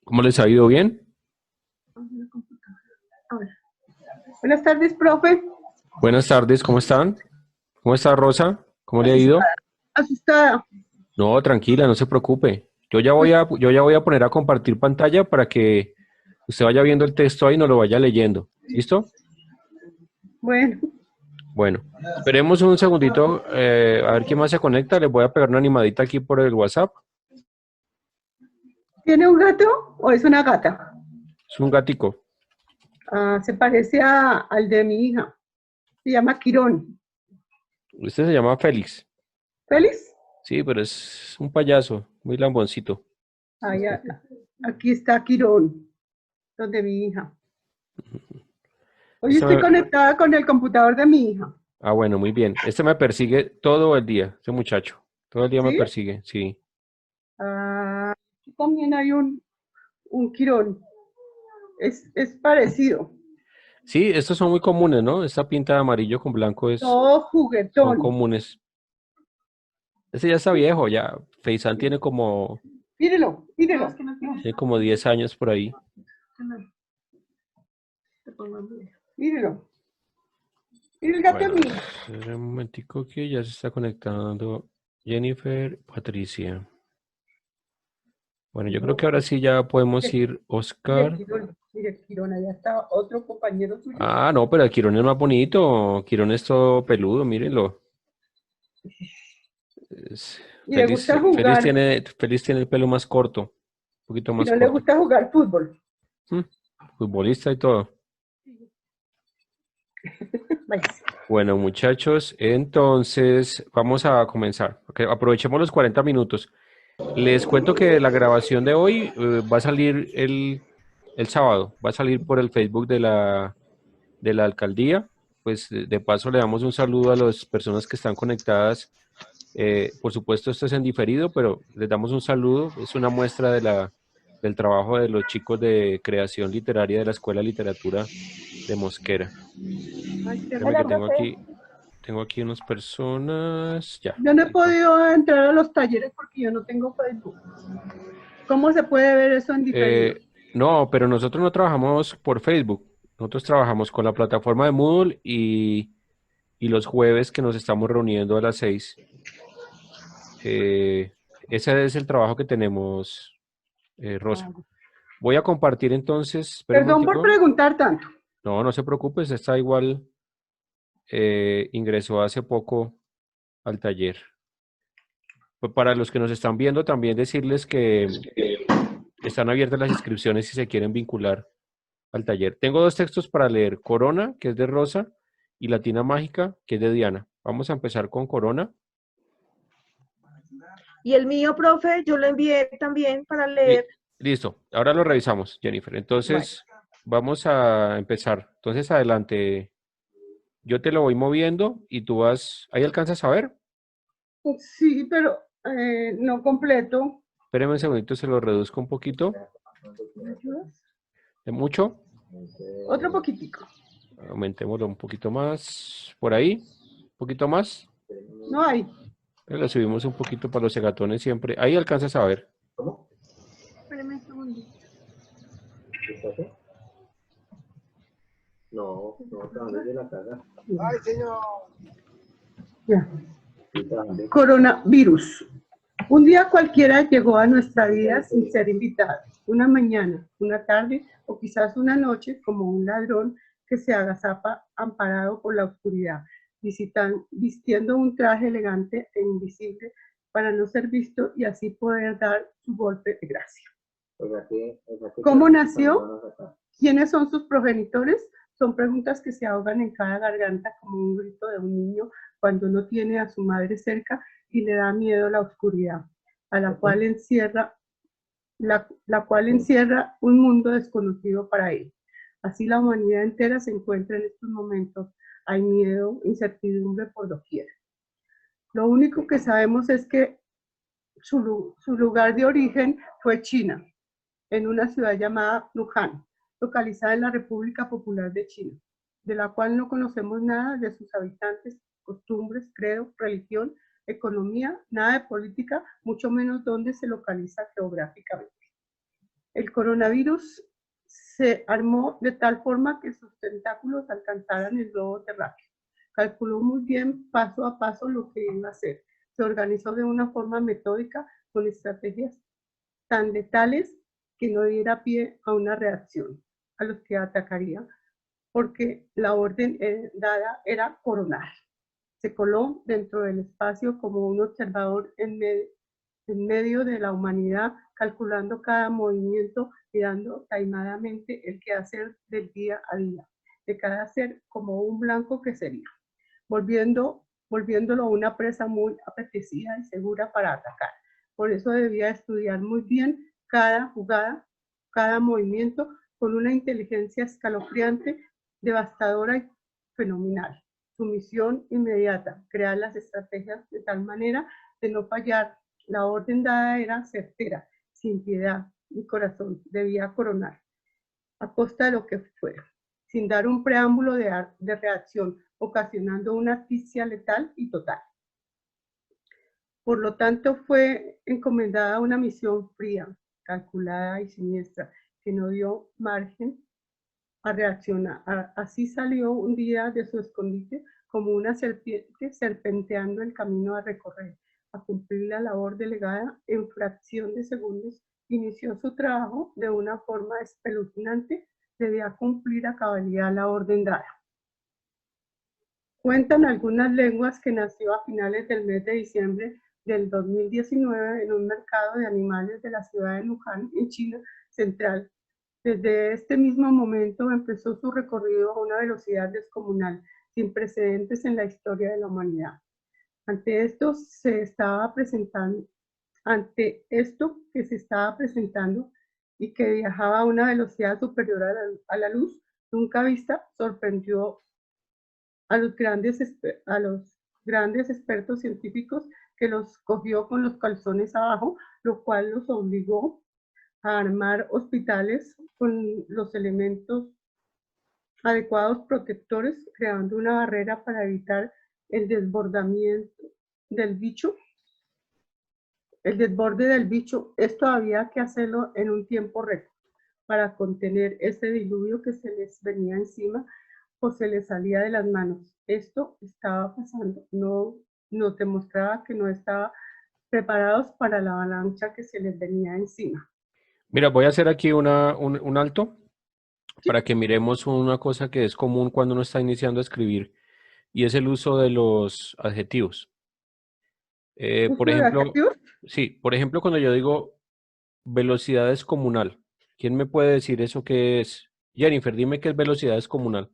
¿Cómo les ha ido? ¿Bien? Ahora. Buenas tardes, profe. Buenas tardes, ¿cómo están? ¿Cómo está Rosa? ¿Cómo le ha ido? Asustada. No, tranquila, no se preocupe. Yo ya voy a poner a compartir pantalla para que usted vaya viendo el texto ahí y no lo vaya leyendo. ¿Listo? Bueno, Bueno, esperemos un segundito, a ver quién más se conecta. Les voy a pegar una animadita aquí por el WhatsApp. ¿tiene un gato o es una gata? Es un gatico. Se parece al de mi hija. Se llama Quirón. Este se llama Félix. ¿Feliz? Sí, pero es un payaso, muy lamboncito. Aquí está Quirón, donde mi hija. Hoy Este estoy me- conectada con el computador de mi hija. Ah, bueno, muy bien. Este me persigue todo el día, este muchacho. Todo el día me ¿Sí? persigue, sí. Aquí también hay un Quirón. Es parecido. Sí, estos son muy comunes, ¿no? Esta pinta de amarillo con blanco Todo son juguetón. comunes. Este ya está viejo, ya. Feisan Mírelo, mírelo. tiene como 10 años por ahí. Mírelo. Mira el gato Bueno, mío. espera un momentico que ya se está conectando Jennifer, Patricia. Bueno, yo creo que ahora sí ya podemos ir, Oscar. Mire el Quirón, allá está otro compañero suyo. Ah, no, pero el Quirón es más bonito. Quirón es todo peludo, mírenlo. Y le gusta jugar, Feliz tiene el pelo más corto, un poquito y más no le corto. gusta jugar fútbol. Mm, Futbolista y todo. Váyase. Bueno, muchachos, entonces vamos a comenzar. Ok, aprovechemos los 40 minutos. Les cuento que la grabación de hoy va a salir el sábado, va a salir por el Facebook de la alcaldía. Pues de paso le damos un saludo a las personas que están conectadas. Por supuesto, esto es en diferido, pero les damos un saludo. Es una muestra del trabajo de los chicos de creación literaria de la Escuela de Literatura de Mosquera. Espérame Hola, que profe. tengo aquí unas personas. Ya, Yo no he listo. podido entrar a los talleres porque yo no tengo Facebook. ¿Cómo se puede ver eso en diferido? No, pero nosotros no trabajamos por Facebook. Nosotros trabajamos con la plataforma de Moodle y los jueves que nos estamos reuniendo a las 6. Eh, Ese es el trabajo que tenemos, Rosa. Voy a compartir entonces, espera un Perdón por momentico. preguntar tanto. No, no se preocupe, está igual, ingresó hace poco al taller. Pues para los que nos están viendo, también decirles que están abiertas las inscripciones si se quieren vincular al taller. Tengo dos textos para leer, Corona, que es de Rosa, y Latina Mágica, que es de Diana. Vamos a empezar con Corona. Y el mío, profe, yo lo envié también para leer. Listo, ahora lo revisamos, Jennifer. Bueno, Entonces, vamos a empezar. Entonces, adelante, yo te lo voy moviendo y tú vas, ¿ahí alcanzas a ver? Sí, pero no completo. Espéreme un segundito, se lo reduzco un poquito. ¿Me ayudas? ¿De mucho? Otro poquitico. Aumentémoslo un poquito más. Por ahí, un poquito más. No hay. Lo subimos un poquito para los segatones siempre. Ahí alcanzas a ver. Espérame un segundo. Ay, señor. Ya. Coronavirus. Un día cualquiera llegó a nuestra vida sin ser invitado. Una mañana, una tarde o quizás una noche como un ladrón que se agazapa amparado por la oscuridad, vistiendo un traje elegante e invisible para no ser visto y así poder dar su golpe de gracia. ¿Cómo nació? ¿Quiénes son sus progenitores? Son preguntas que se ahogan en cada garganta como un grito de un niño cuando no tiene a su madre cerca y le da miedo la oscuridad, a la cual encierra un mundo desconocido para él. Así la humanidad entera se encuentra en estos momentos. Hay miedo, incertidumbre por doquier. Lo único que sabemos es que su lugar de origen fue China, en una ciudad llamada Wuhan, localizada en la República Popular de China, de la cual no conocemos nada de sus habitantes, costumbres, credo, religión, economía, nada de política, mucho menos dónde se localiza geográficamente. El coronavirus se armó de tal forma que sus tentáculos alcanzaran el globo terráqueo. Calculó muy bien paso a paso lo que iba a hacer. Se organizó de una forma metódica con estrategias tan letales que no diera pie a una reacción a los que atacaría, porque la orden dada era coronar. Se coló dentro del espacio como un observador en medio de la humanidad, calculando cada movimiento y dando taimadamente el quehacer del día a día, de cada ser como un blanco que sería, volviéndolo una presa muy apetecida y segura para atacar. Por eso debía estudiar muy bien cada jugada, cada movimiento, con una inteligencia escalofriante, devastadora y fenomenal. Su misión inmediata, crear las estrategias de tal manera de no fallar. La orden dada era certera, sin piedad ni corazón, debía coronar, a costa de lo que fuera, sin dar un preámbulo de reacción, ocasionando una asfixia letal y total. Por lo tanto, fue encomendada una misión fría, calculada y siniestra, que no dio margen a reaccionar. Así salió un día de su escondite como una serpiente serpenteando el camino a recorrer, a cumplir la labor delegada en fracción de segundos. Inició su trabajo de una forma espeluznante, debía cumplir a cabalidad la orden dada. Cuentan algunas lenguas que nació a finales del mes de diciembre del 2019 en un mercado de animales de la ciudad de Wuhan, en China central. Desde este mismo momento empezó su recorrido a una velocidad descomunal, sin precedentes en la historia de la humanidad. Ante esto que se estaba presentando y que viajaba a una velocidad superior a la luz, nunca vista, sorprendió a los grandes expertos científicos, que los cogió con los calzones abajo, lo cual los obligó a armar hospitales con los elementos adecuados protectores, creando una barrera para evitar el desbordamiento del bicho. El desborde del bicho, esto había que hacerlo en un tiempo récord para contener ese diluvio que se les venía encima o se les salía de las manos. Esto estaba pasando, nos demostraba que no estaban preparados para la avalancha que se les venía encima. Mira, voy a hacer aquí un alto para que miremos una cosa que es común cuando uno está iniciando a escribir, y es el uso de los adjetivos. Por ¿Uso de ejemplo, adjetivos? sí, por ejemplo, cuando yo digo velocidad descomunal, ¿quién me puede decir eso qué es? Jennifer, dime qué es velocidad descomunal.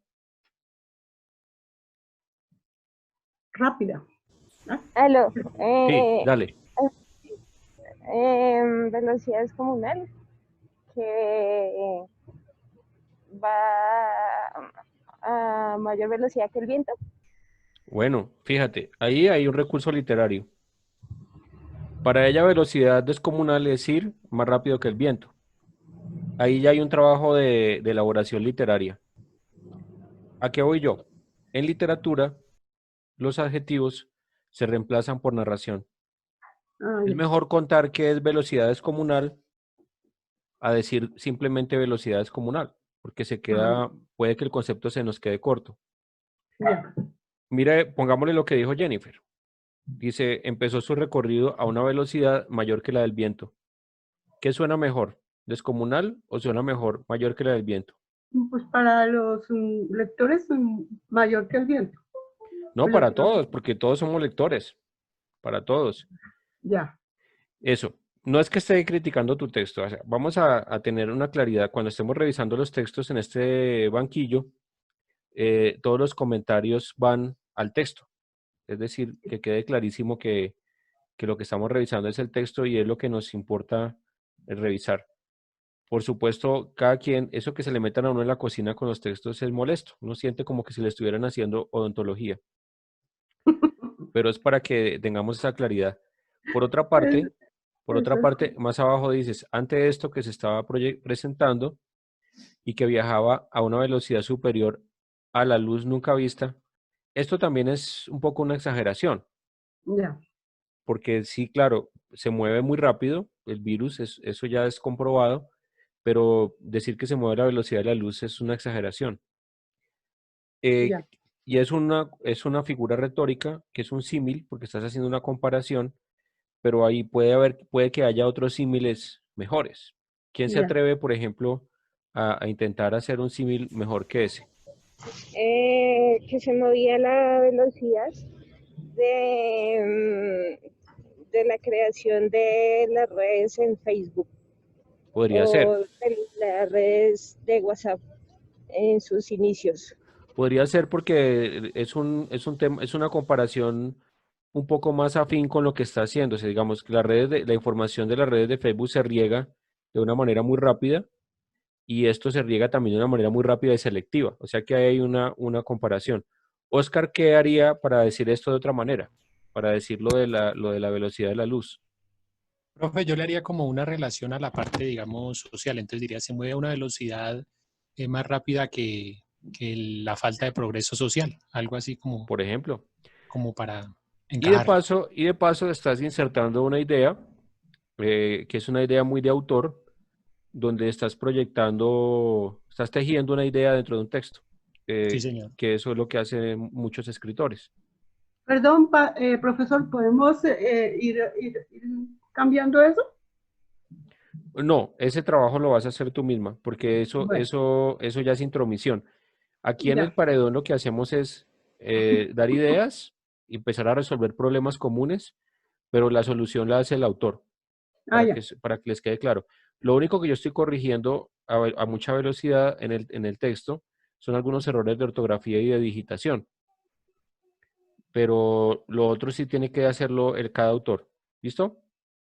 Rápida. ¿Ah? Aló, Sí, dale. velocidad descomunal que va a mayor velocidad que el viento. Bueno, fíjate, ahí hay un recurso literario. Para ella, velocidad descomunal es ir más rápido que el viento. Ahí ya hay un trabajo de elaboración literaria. ¿A qué voy yo? En literatura, los adjetivos se reemplazan por narración. Ah, Es ya. mejor contar qué es velocidad descomunal a decir simplemente velocidad descomunal, porque puede que el concepto se nos quede corto. Ya. Mire, pongámosle lo que dijo Jennifer. Dice, empezó su recorrido a una velocidad mayor que la del viento. ¿Qué suena mejor? ¿Descomunal o suena mejor mayor que la del viento? Pues para los lectores mayor que el viento. No, para Velocidad. todos, porque todos somos lectores, para todos. Ya. Eso, no es que esté criticando tu texto, o sea, vamos a tener una claridad. Cuando estemos revisando los textos en este banquillo, todos los comentarios van al texto. Es decir, que quede clarísimo que lo que estamos revisando es el texto y es lo que nos importa revisar. Por supuesto, cada quien, eso que se le metan a uno en la cocina con los textos es molesto. Uno siente como que si le estuvieran haciendo odontología, pero es para que tengamos esa claridad. Por otra parte, Eso es. más abajo dices, ante esto que se estaba presentando y que viajaba a una velocidad superior a la luz nunca vista, esto también es un poco una exageración, Ya. porque sí, claro, se mueve muy rápido, el virus, eso ya es comprobado, pero decir que se mueve a la velocidad de la luz es una exageración. Eh, Ya. y es una figura retórica, que es un símil, porque estás haciendo una comparación, pero ahí puede que haya otros símiles mejores. ¿Quién se Ya. atreve, por ejemplo, a intentar hacer un símil mejor que ese? Que se movía la velocidad de la creación de las redes en Facebook Podría ser. o de las redes de WhatsApp en sus inicios. Podría ser porque es un tema, es una comparación un poco más afín con lo que está haciendo. O sea, digamos que la información de las redes de Facebook se riega de una manera muy rápida y esto se riega también de una manera muy rápida y selectiva. O sea que ahí hay una comparación. Oscar, ¿qué haría para decir esto de otra manera? Para decir lo de la velocidad de la luz. Profe, yo le haría como una relación a la parte, digamos, social. Entonces diría, se mueve a una velocidad más rápida que la falta de progreso social. Algo así como, Por ejemplo. como para Y de encajarlo. paso, y de paso estás insertando una idea, que es una idea muy de autor, donde estás tejiendo una idea dentro de un texto, Sí, eh, señor. que eso es lo que hacen muchos escritores. Perdón, profesor, ¿podemos ir cambiando eso? No, ese trabajo lo vas a hacer tú misma, porque eso, Bueno, eso, eso ya es intromisión. Aquí en el ya. paredón lo que hacemos es dar ideas y empezar a resolver problemas comunes, pero la solución la hace el autor, Ah, para ya. que les quede claro. Lo único que yo estoy corrigiendo a mucha velocidad en el texto son algunos errores de ortografía y de digitación, pero lo otro sí tiene que hacerlo cada autor. ¿Listo?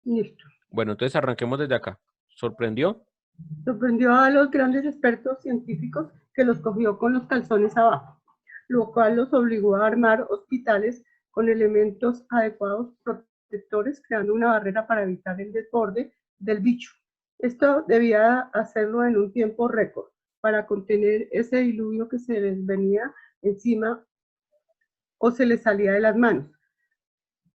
Listo. Bueno, entonces arranquemos desde acá. ¿Sorprendió? Sorprendió a los grandes expertos científicos que los cogió con los calzones abajo, lo cual los obligó a armar hospitales con elementos adecuados protectores, creando una barrera para evitar el desborde del bicho. Esto debía hacerlo en un tiempo récord para contener ese diluvio que se les venía encima o se les salía de las manos.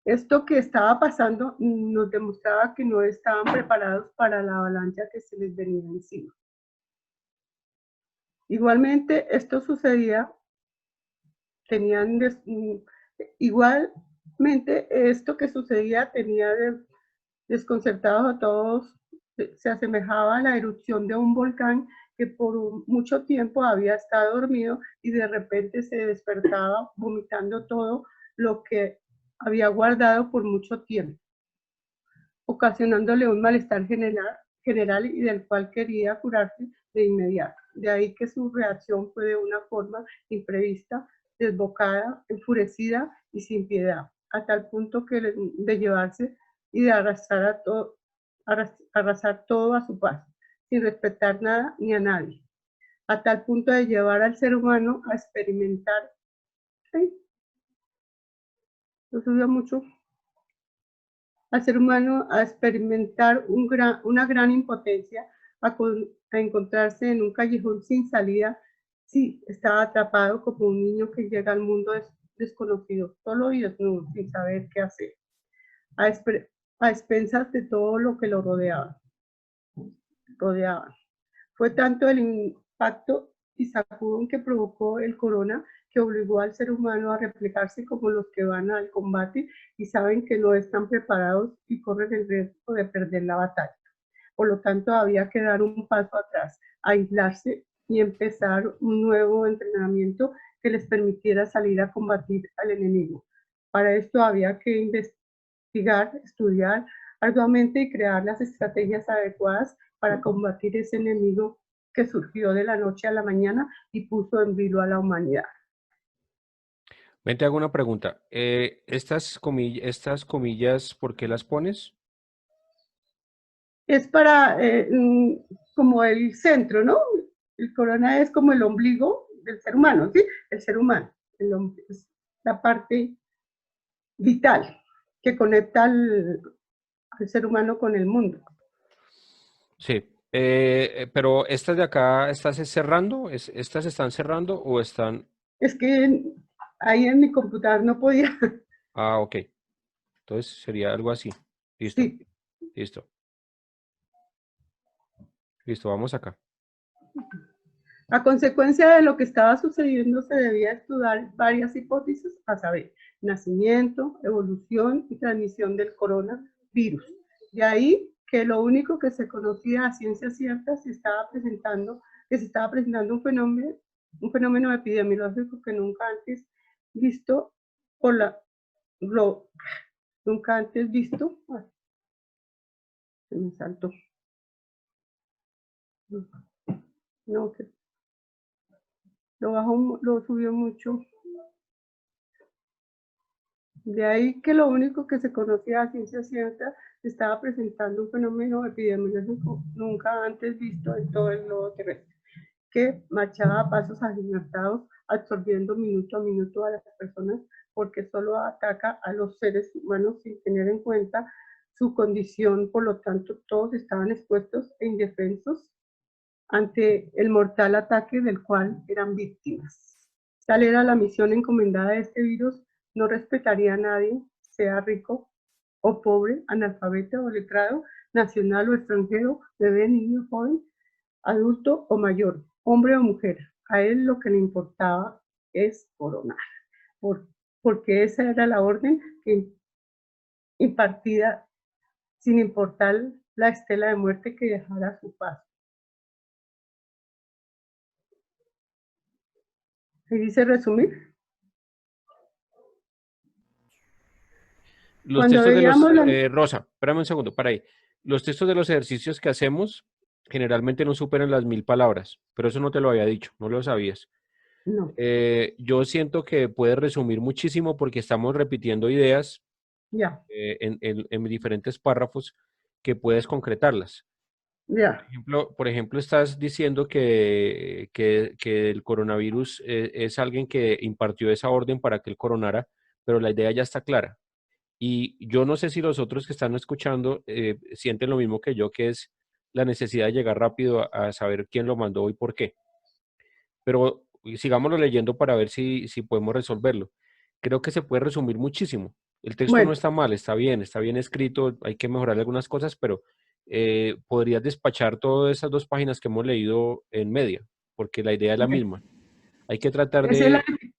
Esto que estaba pasando nos demostraba que no estaban preparados para la avalancha que se les venía encima. Igualmente, esto sucedía, tenían igualmente esto que sucedía tenía desconcertados a todos, se asemejaba a la erupción de un volcán que por mucho tiempo había estado dormido y de repente se despertaba vomitando todo lo que había guardado por mucho tiempo, ocasionándole un malestar general y del cual quería curarse de inmediato. De ahí que su reacción fue de una forma imprevista, desbocada, enfurecida y sin piedad, a tal punto que de llevarse y de arrasar todo a su paso, sin respetar nada ni a nadie, a tal punto de llevar al ser humano a experimentar, ¿sí? Lo subió mucho, al ser humano a experimentar una gran impotencia, a encontrarse en un callejón sin salida, sí, estaba atrapado como un niño que llega al mundo desconocido, solo y desnudo, sin saber qué hacer, a, a expensas de todo lo que lo rodeaba. Fue tanto el impacto y sacudón que provocó el corona que obligó al ser humano a replegarse como los que van al combate y saben que no están preparados y corren el riesgo de perder la batalla. Por lo tanto, había que dar un paso atrás, aislarse y empezar un nuevo entrenamiento que les permitiera salir a combatir al enemigo. Para esto había que investigar, estudiar arduamente y crear las estrategias adecuadas para combatir ese enemigo que surgió de la noche a la mañana y puso en vilo a la humanidad. Ven, te hago una pregunta. Estas comillas, ¿por qué las pones? Es para como el centro, ¿no? El corona es como el ombligo del ser humano, ¿sí? El ser humano, es la parte vital que conecta al ser humano con el mundo. Sí. Pero estas de acá, ¿estás cerrando? ¿Estas están cerrando o están? Es que ahí en mi computador no podía. Ah, ok. Entonces sería algo así. Listo, Sí, listo. Listo, vamos acá. A consecuencia de lo que estaba sucediendo, se debía estudiar varias hipótesis, a saber, nacimiento, evolución y transmisión del coronavirus. De ahí que lo único que se conocía a ciencia cierta se estaba presentando un fenómeno epidemiológico que nunca antes visto por la nunca antes visto. Se me saltó. No, que lo bajó, lo subió mucho. De ahí que lo único que se conocía a ciencia cierta estaba presentando un fenómeno epidemiológico nunca antes visto en todo el globo terrestre, que marchaba a pasos agigantados, absorbiendo minuto a minuto a las personas, porque solo ataca a los seres humanos sin tener en cuenta su condición. Por lo tanto, todos estaban expuestos e indefensos ante el mortal ataque del cual eran víctimas. Tal era la misión encomendada de este virus. No respetaría a nadie, sea rico o pobre, analfabeto o letrado, nacional o extranjero, bebé, niño, joven, adulto o mayor, hombre o mujer. A él lo que le importaba es coronar, porque esa era la orden que impartida sin importar la estela de muerte que dejara a su paso. ¿Se dice resumir? Los Cuando textos de los, veíamos la... Rosa, espérame un segundo, para ahí. Los textos de los ejercicios que hacemos generalmente no superan las 1000 palabras, pero eso no te lo había dicho, no lo sabías. No, Yo siento que puedes resumir muchísimo porque estamos repitiendo ideas ya, en diferentes párrafos que puedes concretarlas. ya. Por ejemplo, estás diciendo que el coronavirus es alguien que impartió esa orden para que él coronara, pero la idea ya está clara. Y yo no sé si los otros que están escuchando sienten lo mismo que yo, que es la necesidad de llegar rápido a saber quién lo mandó y por qué. Pero sigámoslo leyendo para ver si podemos resolverlo. Creo que se puede resumir muchísimo. El texto no Bueno, está bien escrito, hay que mejorar algunas cosas, pero podrías despachar todas esas 2 páginas que hemos leído en media, porque la idea es la bueno, misma. Hay que tratar esa es la, de,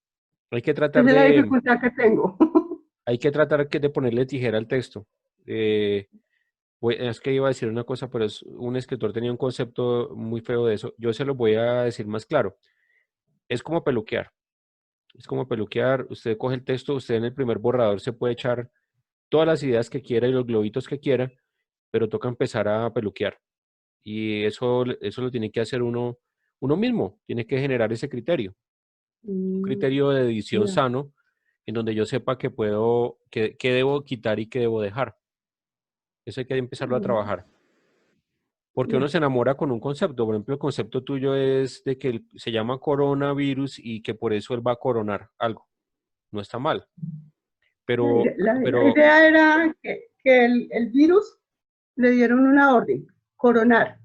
hay que tratar esa es la de, dificultad que tengo. hay que tratar de ponerle tijera al texto. Eh, es que iba a decir una cosa, pero un escritor tenía un concepto muy feo de eso. Yo se lo voy a decir más claro. Es como peluquear. Es como peluquear. Usted coge el texto, usted en el primer borrador se puede echar todas las ideas que quiera y los globitos que quiera, pero toca empezar a peluquear. Y eso lo tiene que hacer uno mismo. Tiene que generar ese criterio. Un Mm, criterio de edición ya, sano, en donde yo sepa qué debo quitar y qué debo dejar. Eso hay que empezarlo a mm, trabajar. Porque uno ya, se enamora con un concepto. Por ejemplo, el concepto tuyo es de que se llama coronavirus y que por eso él va a coronar algo. No está mal. Pero, la pero, idea era que el virus le dieron una orden, coronar.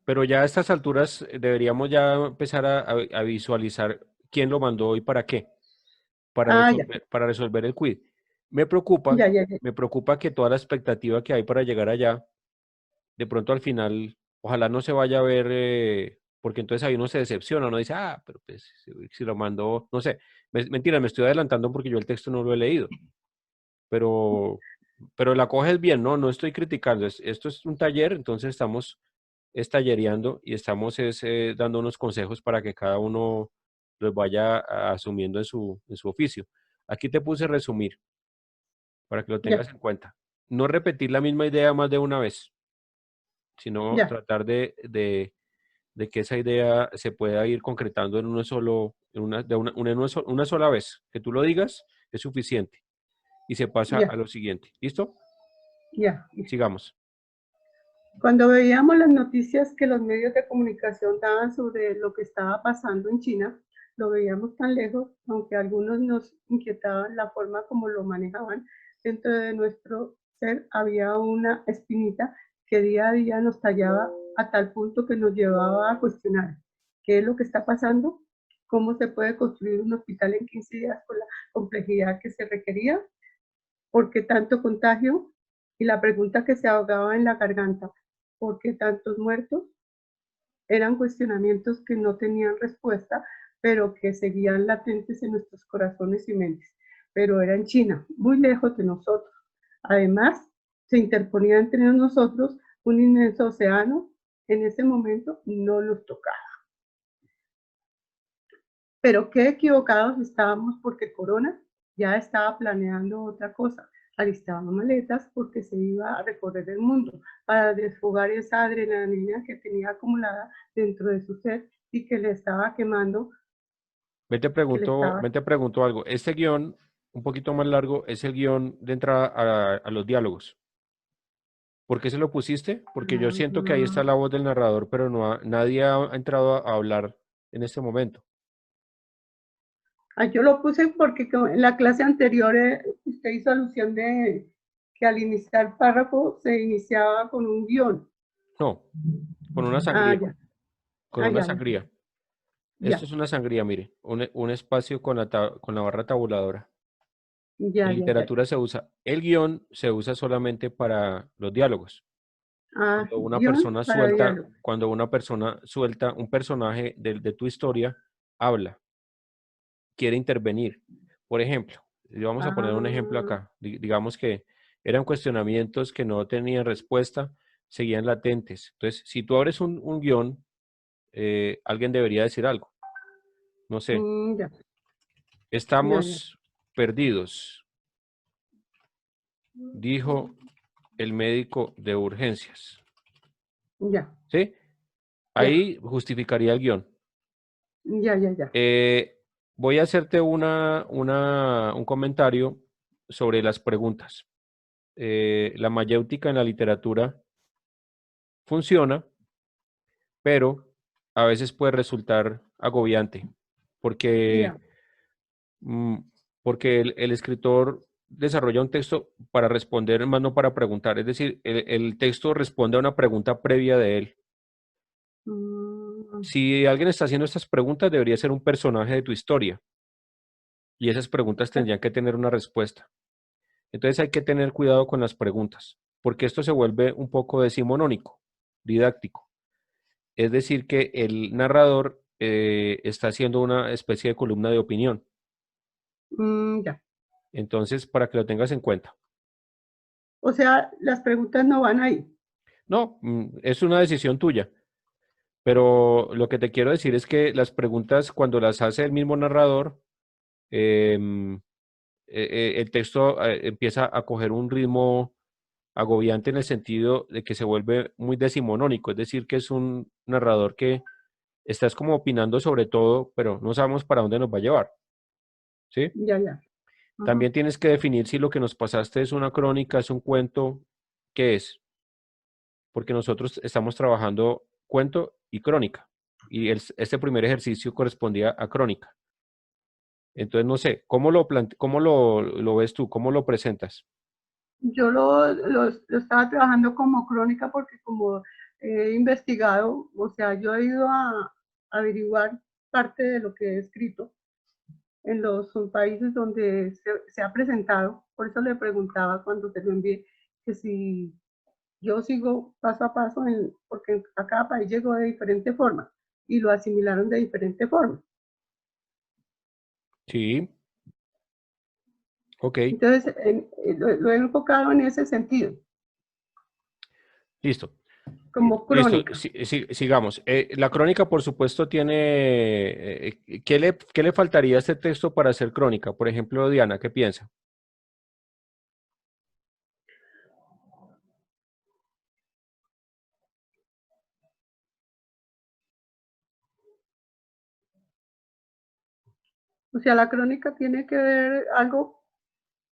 pero ya a estas alturas deberíamos ya empezar a visualizar quién lo mandó y para qué, Ah, ya, para resolver el quid. Me preocupa, ya, ya, ya. me preocupa que toda la expectativa que hay para llegar allá, de pronto al final, ojalá no se vaya a ver, porque entonces ahí uno se decepciona, uno dice, ah, pero pues si lo mandó, no sé, mentira, me estoy adelantando porque yo el texto no lo he leído, pero, pero la coges bien, ¿no? No estoy criticando, esto es un taller, entonces estamos tallereando y estamos dando unos consejos para que cada uno los vaya asumiendo en su oficio. Aquí te puse resumir para que lo tengas Ya, en cuenta. No repetir la misma idea más de una vez, sino ya, tratar de que esa idea se pueda ir concretando en uno solo, una sola vez. Que tú lo digas es suficiente y se pasa a ya, lo siguiente. ¿Listo? ya. Sigamos. Cuando veíamos las noticias que los medios de comunicación daban sobre lo que estaba pasando en China, lo veíamos tan lejos, aunque a algunos nos inquietaban la forma como lo manejaban. Dentro de nuestro ser había una espinita que día a día nos tallaba a tal punto que nos llevaba a cuestionar qué es lo que está pasando, cómo se puede construir un hospital en 15 días con la complejidad que se requería, por qué tanto contagio, y la pregunta que se ahogaba en la garganta: ¿por qué tantos muertos? Eran cuestionamientos que no tenían respuesta, pero que seguían latentes en nuestros corazones y mentes. Pero era en China, muy lejos de nosotros. Además, se interponía entre nosotros un inmenso océano. En ese momento no nos tocaba. Pero qué equivocados estábamos, porque Corona ya estaba planeando otra cosa. Alistaba maletas porque se iba a recorrer el mundo para desfogar esa adrenalina que tenía acumulada dentro de su ser y que le estaba quemando. Ven te pregunto algo. Este guión, un poquito más largo, es el guión de entrada a los diálogos. ¿Por qué se lo pusiste? Porque yo siento que ahí está la voz del narrador, pero nadie ha entrado a hablar en este momento. Yo lo puse porque en la clase anterior usted hizo alusión de que al iniciar el párrafo se iniciaba con un guión. No, con una sangría. Ya. Con una Ya. sangría. Ya. Esto es una sangría, mire, un espacio con la barra tabuladora. Ya. En literatura se usa, el guión se usa solamente para los diálogos. Cuando una Guión persona para suelta, diálogo. cuando una persona suelta un personaje de tu historia, habla, quiere intervenir. Por ejemplo, y vamos a poner un ejemplo acá. Digamos que eran cuestionamientos que no tenían respuesta, seguían latentes. Entonces, si tú abres un guión, alguien debería decir algo. No sé, Ya. estamos perdidos, dijo el médico de urgencias. Ya. ¿Sí? Ahí justificaría el guión. Ya. Voy a hacerte un comentario sobre las preguntas. La mayéutica en la literatura funciona, pero a veces puede resultar agobiante, porque, Ya. porque el escritor desarrolla un texto para responder, más no para preguntar. Es decir, el texto responde a una pregunta previa de él. Si alguien está haciendo estas preguntas, debería ser un personaje de tu historia. Y esas preguntas tendrían que tener una respuesta. Entonces hay que tener cuidado con las preguntas, porque esto se vuelve un poco decimonónico, didáctico. Es decir, que el narrador está haciendo una especie de columna de opinión. Ya. Entonces, para que lo tengas en cuenta. O sea, las preguntas no van ahí. No, es una decisión tuya. Pero lo que te quiero decir es que las preguntas, cuando las hace el mismo narrador, el texto empieza a coger un ritmo agobiante en el sentido de que se vuelve muy decimonónico, es decir, que es un narrador que estás como opinando sobre todo, pero no sabemos para dónde nos va a llevar, ¿sí? Ya. También tienes que definir si lo que nos pasaste es una crónica, es un cuento, ¿qué es? Porque nosotros estamos trabajando cuento y crónica, y este primer ejercicio correspondía a crónica. Entonces, no sé, ¿cómo lo ves tú? ¿Cómo lo presentas? Yo lo estaba trabajando como crónica porque como he investigado, o sea, yo he ido a averiguar parte de lo que he escrito en los países donde se ha presentado. Por eso le preguntaba cuando te lo envié que si yo sigo paso a paso, porque a cada país llegó de diferente forma y lo asimilaron de diferente forma. Sí, ok, Entonces, lo he enfocado en ese sentido, listo. como Listo, crónica. sigamos. La crónica, por supuesto, tiene... ¿qué le faltaría a este texto para hacer crónica? Por ejemplo, Diana, ¿qué piensa? O sea, la crónica tiene que ver algo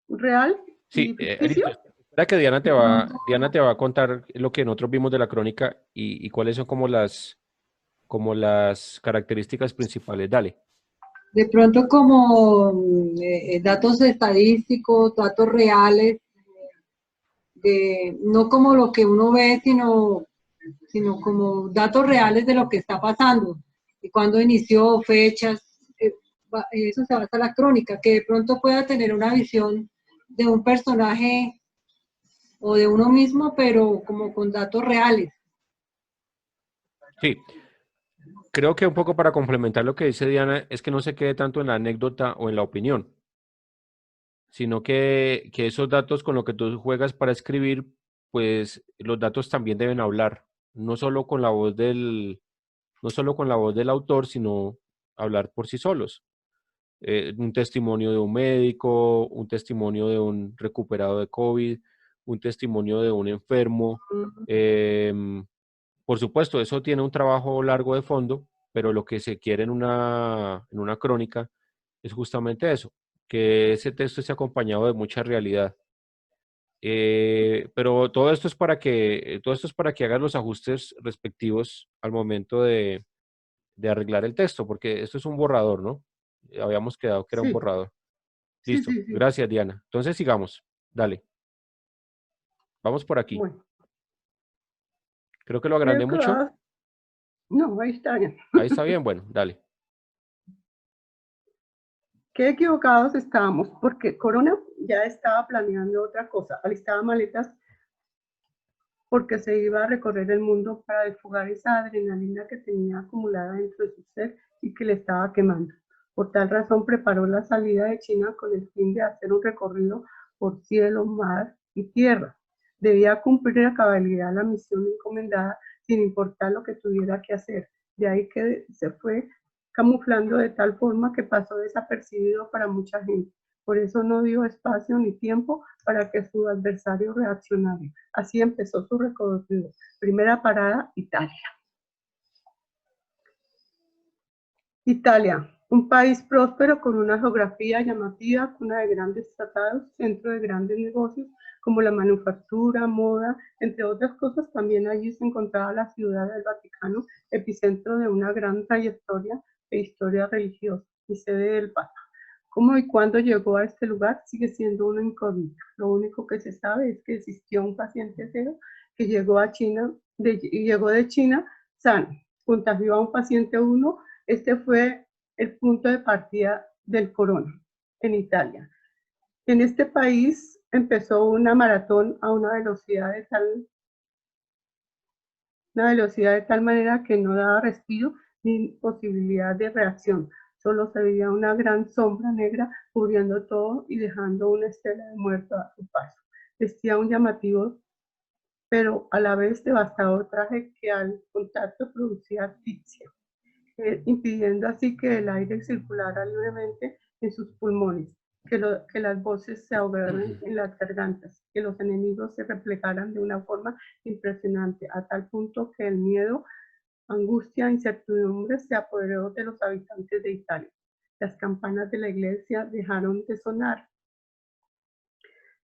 real y Sí, ficticio. listo. Espera que Diana te va a contar lo que nosotros vimos de la crónica y cuáles son como las características principales. Dale. De pronto como datos estadísticos, datos reales, no como lo que uno ve, sino como datos reales de lo que está pasando, y cuándo inició, fechas, eso se basa en la crónica, que de pronto pueda tener una visión de un personaje o de uno mismo, pero como con datos reales. Sí, creo que un poco para complementar lo que dice Diana es que no se quede tanto en la anécdota o en la opinión, sino que esos datos con lo que tú juegas para escribir, pues los datos también deben hablar, no solo con la voz no solo con la voz del autor, sino hablar por sí solos. Un testimonio de un médico, un testimonio de un recuperado de COVID, un testimonio de un enfermo. em, por supuesto, eso tiene un trabajo largo de fondo, pero lo que se quiere en una crónica es justamente eso, que ese texto esté acompañado de mucha realidad. Pero todo esto es para que hagas los ajustes respectivos al momento de arreglar el texto, porque esto es un borrador, ¿no? Habíamos quedado que era un Sí, borrador. sí, Listo. sí, sí. Gracias, Diana. Entonces sigamos. Dale. Vamos por aquí. Bueno, Creo que lo agrandé creo que mucho. va. No, ahí está bien. Ahí está bien. Bueno, dale. Qué equivocados estábamos, porque Corona ya estaba planeando otra cosa. Alistaba maletas porque se iba a recorrer el mundo para desfogar esa adrenalina que tenía acumulada dentro de su ser y que le estaba quemando. Por tal razón preparó la salida de China con el fin de hacer un recorrido por cielo, mar y tierra. Debía cumplir a cabalidad la misión encomendada sin importar lo que tuviera que hacer. De ahí que se fue camuflando de tal forma que pasó desapercibido para mucha gente. Por eso no dio espacio ni tiempo para que su adversario reaccionara. Así empezó su recorrido. Primera parada, Italia. Italia, un país próspero con una geografía llamativa, cuna de grandes tratados, centro de grandes negocios como la manufactura, moda, entre otras cosas. También allí se encontraba la ciudad del Vaticano, epicentro de una gran trayectoria de historia religiosa y sede del Papa. ¿Cómo y cuándo llegó a este lugar? Sigue siendo una incógnita. Lo único que se sabe es que existió un paciente cero que llegó a China, llegó de China sano, contagió a un paciente 1. Este fue el punto de partida del corona en Italia. En este país empezó una maratón a una velocidad de tal manera que no daba respiro ni posibilidad de reacción. Solo se veía una gran sombra negra cubriendo todo y dejando una estela de muerto a su paso. Vestía un llamativo, pero a la vez devastador traje que al contacto producía asfixia, impidiendo así que el aire circulara libremente en sus pulmones, que las voces se ahogaran en las gargantas, que los enemigos se replegaran de una forma impresionante, a tal punto que el miedo, angustia, incertidumbre se apoderó de los habitantes de Italia. Las campanas de la iglesia dejaron de sonar.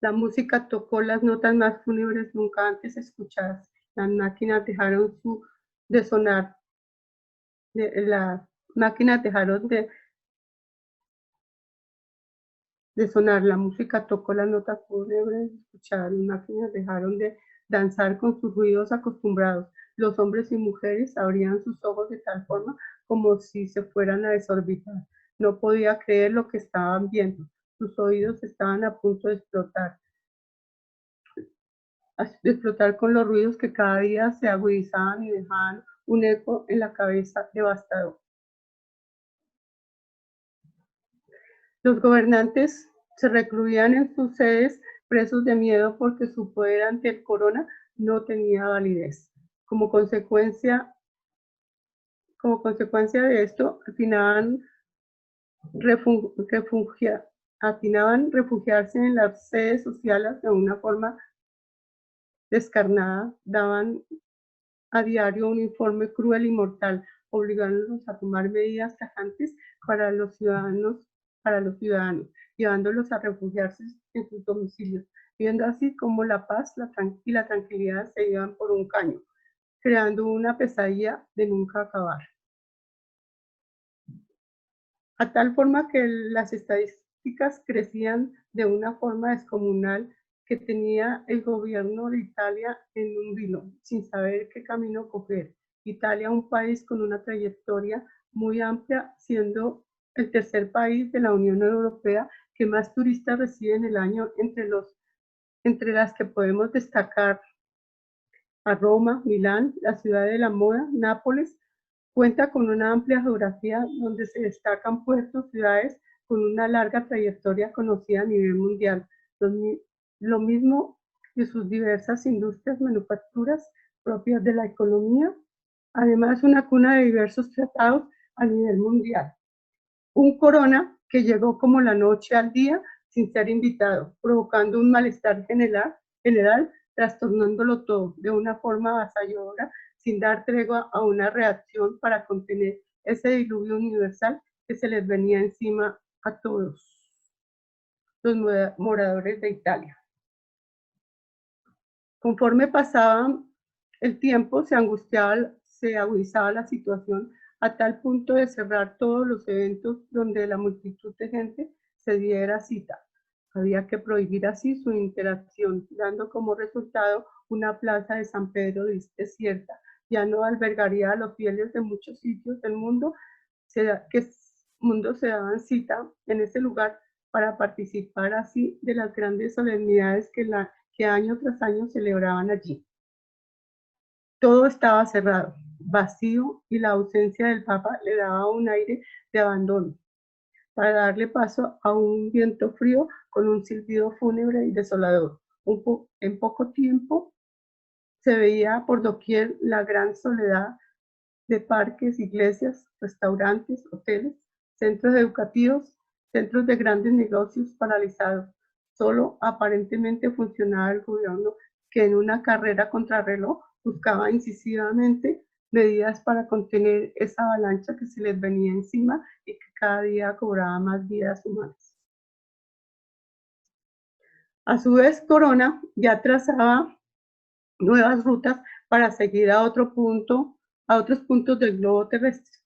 La música tocó las notas más fúnebres nunca antes escuchadas. Las máquinas dejaron de sonar. Las máquinas dejaron de sonar. La música tocó las notas fúnebres escuchadas. Las máquinas dejaron de danzar con sus ruidos acostumbrados. Los hombres y mujeres abrían sus ojos de tal forma como si se fueran a desorbitar. No podía creer lo que estaban viendo. Sus oídos estaban a punto de explotar con los ruidos que cada día se agudizaban y dejaban un eco en la cabeza devastador. Los gobernantes se recluían en sus sedes presos de miedo porque su poder ante el corona no tenía validez. Como consecuencia de esto, atinaban refugiarse en las sedes sociales de una forma descarnada, daban a diario un informe cruel y mortal, obligándolos a tomar medidas tajantes para los ciudadanos, llevándolos a refugiarse en sus domicilios, viendo así como la paz y la tranquilidad se iban por un caño, creando una pesadilla de nunca acabar. A tal forma que las estadísticas crecían de una forma descomunal que tenía el gobierno de Italia en un vilo, sin saber qué camino coger. Italia, un país con una trayectoria muy amplia, siendo el tercer país de la Unión Europea que más turistas recibe en el año, entre las que podemos destacar a Roma, Milán, la ciudad de la moda, Nápoles. Cuenta con una amplia geografía donde se destacan puertos, ciudades con una larga trayectoria conocida a nivel mundial. Lo mismo que sus diversas industrias manufacturas propias de la economía. Además, una cuna de diversos tratados a nivel mundial. Un corona que llegó como la noche al día sin ser invitado, provocando un malestar general, trastornándolo todo de una forma avasalladora, sin dar tregua a una reacción para contener ese diluvio universal que se les venía encima a todos los moradores de Italia. Conforme pasaba el tiempo, se agudizaba la situación a tal punto de cerrar todos los eventos donde la multitud de gente se diera cita. Había que prohibir así su interacción, dando como resultado una plaza de San Pedro desierta. Ya no albergaría a los fieles de muchos sitios del mundo se daban cita en ese lugar para participar así de las grandes solemnidades que año tras año celebraban allí. Todo estaba cerrado, vacío, y la ausencia del Papa le daba un aire de abandono, para darle paso a un viento frío con un silbido fúnebre y desolador. En poco tiempo se veía por doquier la gran soledad de parques, iglesias, restaurantes, hoteles, centros educativos, centros de grandes negocios paralizados. Solo aparentemente funcionaba el gobierno, que en una carrera contrarreloj buscaba incisivamente medidas para contener esa avalancha que se les venía encima y que cada día cobraba más vidas humanas. A su vez, Corona ya trazaba nuevas rutas para seguir a otros puntos del globo terrestre.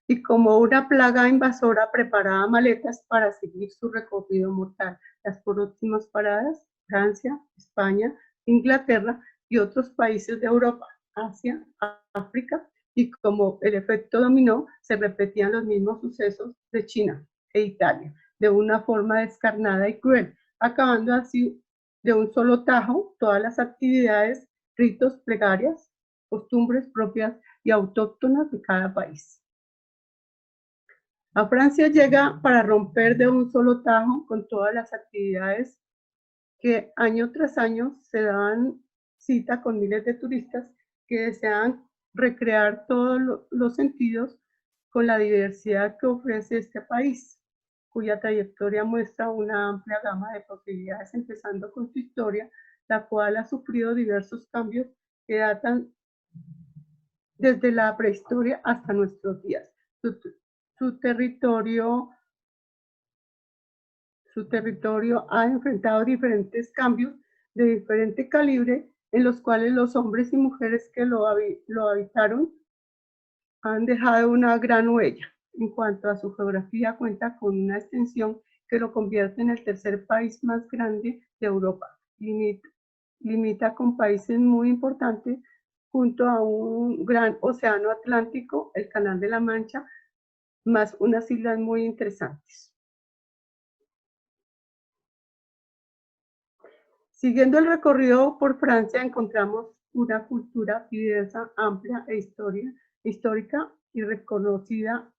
Y como una plaga invasora preparaba maletas para seguir su recorrido mortal. Las próximas paradas, Francia, España, Inglaterra y otros países de Europa, Asia, África, y como el efecto dominó, se repetían los mismos sucesos de China e Italia, de una forma descarnada y cruel, acabando así de un solo tajo todas las actividades, ritos, plegarias, costumbres propias y autóctonas de cada país. A Francia llega para romper de un solo tajo con todas las actividades que año tras año se daban cita con miles de turistas que desean recrear todos los sentidos con la diversidad que ofrece este país, cuya trayectoria muestra una amplia gama de posibilidades, empezando con su historia, la cual ha sufrido diversos cambios que datan desde la prehistoria hasta nuestros días. Su territorio ha enfrentado diferentes cambios de diferente calibre, en los cuales los hombres y mujeres que lo habitaron han dejado una gran huella. En cuanto a su geografía, cuenta con una extensión que lo convierte en el tercer país más grande de Europa. Limita con países muy importantes junto a un gran océano Atlántico, el Canal de la Mancha, más unas islas muy interesantes. Siguiendo el recorrido por Francia, encontramos una cultura diversa, amplia e histórica y reconocida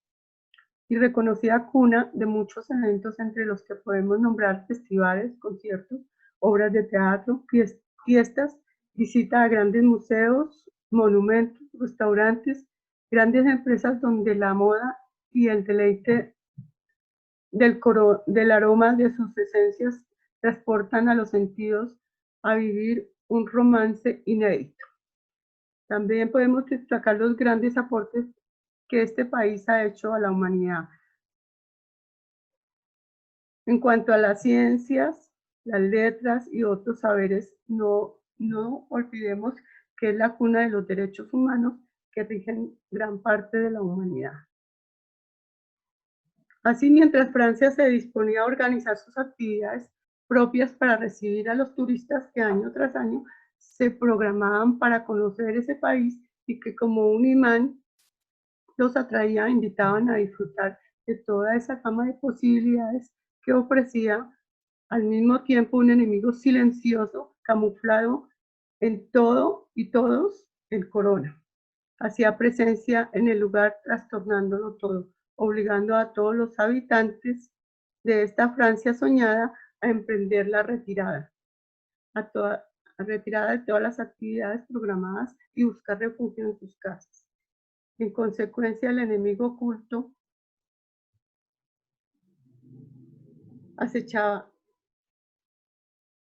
cuna de muchos eventos, entre los que podemos nombrar festivales, conciertos, obras de teatro, fiestas, visita a grandes museos, monumentos, restaurantes, grandes empresas donde la moda y el deleite del aroma de sus esencias transportan a los sentidos a vivir un romance inédito. También podemos destacar los grandes aportes que este país ha hecho a la humanidad. En cuanto a las ciencias, las letras y otros saberes, no olvidemos que es la cuna de los derechos humanos que rigen gran parte de la humanidad. Así, mientras Francia se disponía a organizar sus actividades propias para recibir a los turistas que año tras año se programaban para conocer ese país y que como un imán los atraía, invitaban a disfrutar de toda esa gama de posibilidades que ofrecía al mismo tiempo un enemigo silencioso, camuflado en todo y todos el corona. Hacía presencia en el lugar trastornándolo todo, obligando a todos los habitantes de esta Francia soñada a emprender la retirada, retirada de todas las actividades programadas y buscar refugio en sus casas. En consecuencia, el enemigo oculto acechaba.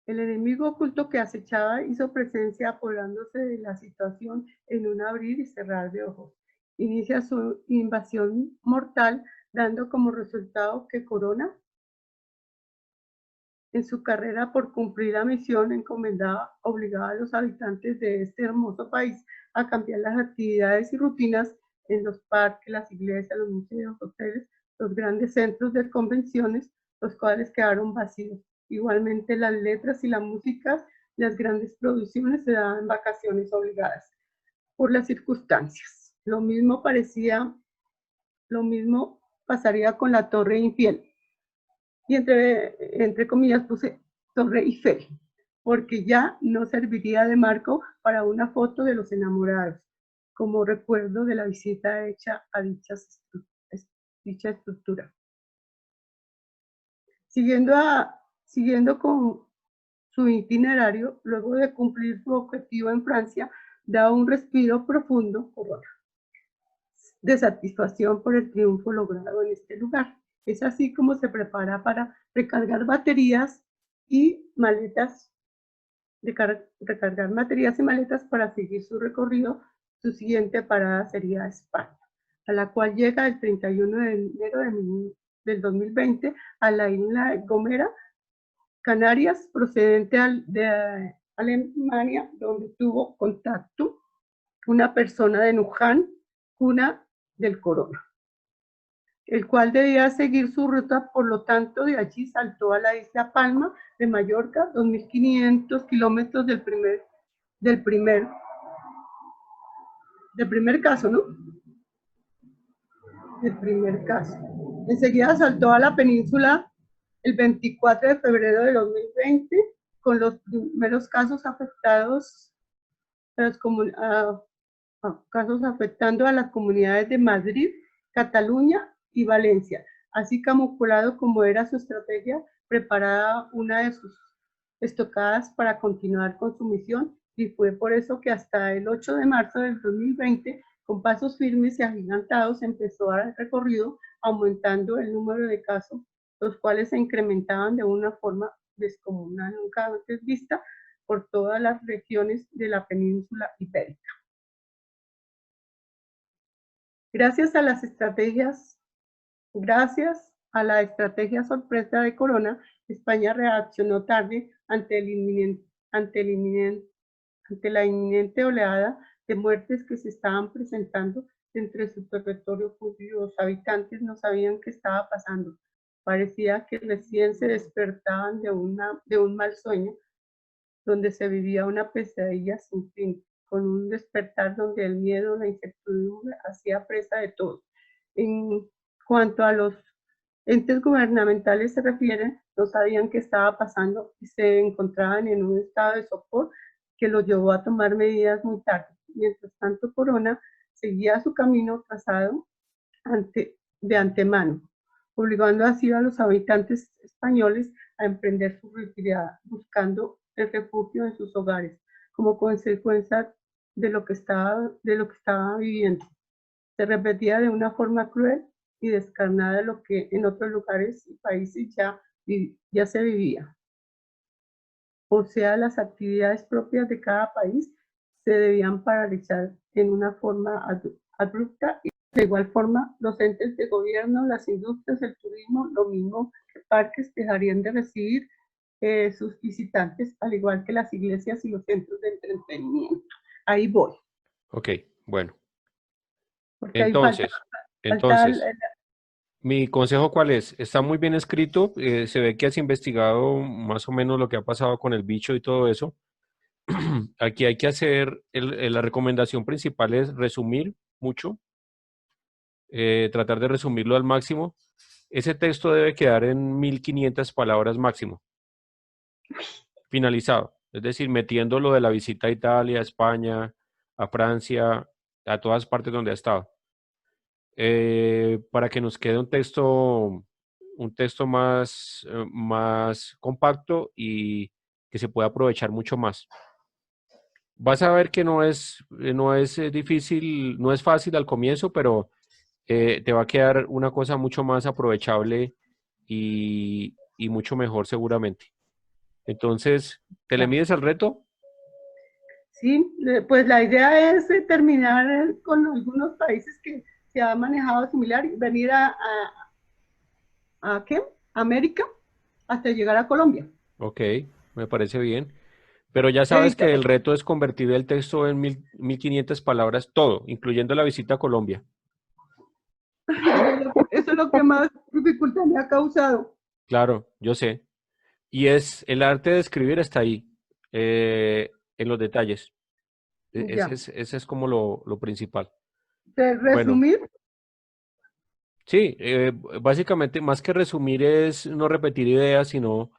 El enemigo oculto que acechaba hizo presencia apoderándose de la situación en un abrir y cerrar de ojos. Inicia su invasión mortal, dando como resultado que Corona, en su carrera por cumplir la misión encomendada, obligaba a los habitantes de este hermoso país a cambiar las actividades y rutinas en los parques, las iglesias, los museos, hoteles, los grandes centros de convenciones, los cuales quedaron vacíos. Igualmente las letras y la música, las grandes producciones se daban vacaciones obligadas por las circunstancias. Lo mismo pasaría con la Torre Infiel. Y entre comillas puse Torre Eiffel, porque ya no serviría de marco para una foto de los enamorados, como recuerdo de la visita hecha a dicha estructura. Siguiendo con su itinerario, luego de cumplir su objetivo en Francia, da un respiro profundo de satisfacción por el triunfo logrado en este lugar. Es así como se prepara para recargar baterías y maletas, recargar baterías y maletas para seguir su recorrido. Su siguiente parada sería España, a la cual llega el 31 de enero del 2020 a la isla de Gomera, Canarias, procedente de Alemania, donde tuvo contacto una persona de Wuhan, cuna del corona, el cual debía seguir su ruta. Por lo tanto, de allí saltó a la isla Palma de Mallorca, 2.500 kilómetros del primer caso, ¿no? Del primer caso. Enseguida saltó a la península el 24 de febrero de 2020, con los primeros casos afectados, casos afectando a las comunidades de Madrid, Cataluña y Valencia. Así camuflado como era su estrategia, preparada una de sus estocadas para continuar con su misión, y fue por eso que hasta el 8 de marzo del 2020, con pasos firmes y agigantados, empezó el recorrido, aumentando el número de casos, los cuales se incrementaban de una forma descomunal, nunca antes vista, por todas las regiones de la península ibérica. Gracias a la estrategia sorpresa de Corona, España reaccionó tarde ante la inminente oleada de muertes que se estaban presentando entre su territorio, cuyos habitantes no sabían qué estaba pasando. Parecía que recién se despertaban de un mal sueño, donde se vivía una pesadilla sin fin, con un despertar donde el miedo, la incertidumbre hacía presa de todos. En cuanto a los entes gubernamentales se refiere, no sabían qué estaba pasando y se encontraban en un estado de sopor que los llevó a tomar medidas muy tarde. Mientras tanto, Corona seguía su camino trazado de antemano, obligando así a los habitantes españoles a emprender su retirada, buscando el refugio en sus hogares, como consecuencia de lo que estaba viviendo. Se repetía de una forma cruel y descarnada lo que en otros lugares y países ya se vivía. O sea, las actividades propias de cada país se debían paralizar en una forma abrupta, y de igual forma los entes de gobierno, las industrias, el turismo, lo mismo que parques, dejarían de recibir sus visitantes, al igual que las iglesias y los centros de entretenimiento. Ahí voy. Ok, bueno. Porque Entonces, mi consejo, ¿cuál es? Está muy bien escrito, se ve que has investigado más o menos lo que ha pasado con el bicho y todo eso. Aquí hay que hacer, la recomendación principal es resumir mucho, tratar de resumirlo al máximo. Ese texto debe quedar en 1.500 palabras máximo, finalizado. Es decir, metiendo lo de la visita a Italia, a España, a Francia, a todas partes donde ha estado. Para que nos quede un texto más, más compacto y que se pueda aprovechar mucho más. Vas a ver que no es difícil, no es fácil al comienzo, pero te va a quedar una cosa mucho más aprovechable y mucho mejor seguramente. Entonces, ¿te le mides al reto? Sí, pues la idea es terminar con algunos países que se ha manejado similar y venir ¿a qué? América hasta llegar a Colombia. Ok, me parece bien. Pero ya sabes Edita, que el reto es convertir el texto en 1500 palabras, todo, incluyendo la visita a Colombia. eso es lo que más dificultad me ha causado. Claro, yo sé. Y es el arte de escribir está ahí, en los detalles. Ya. Ese es como lo principal. De Bueno, resumir, sí, básicamente más que resumir es no repetir ideas, sino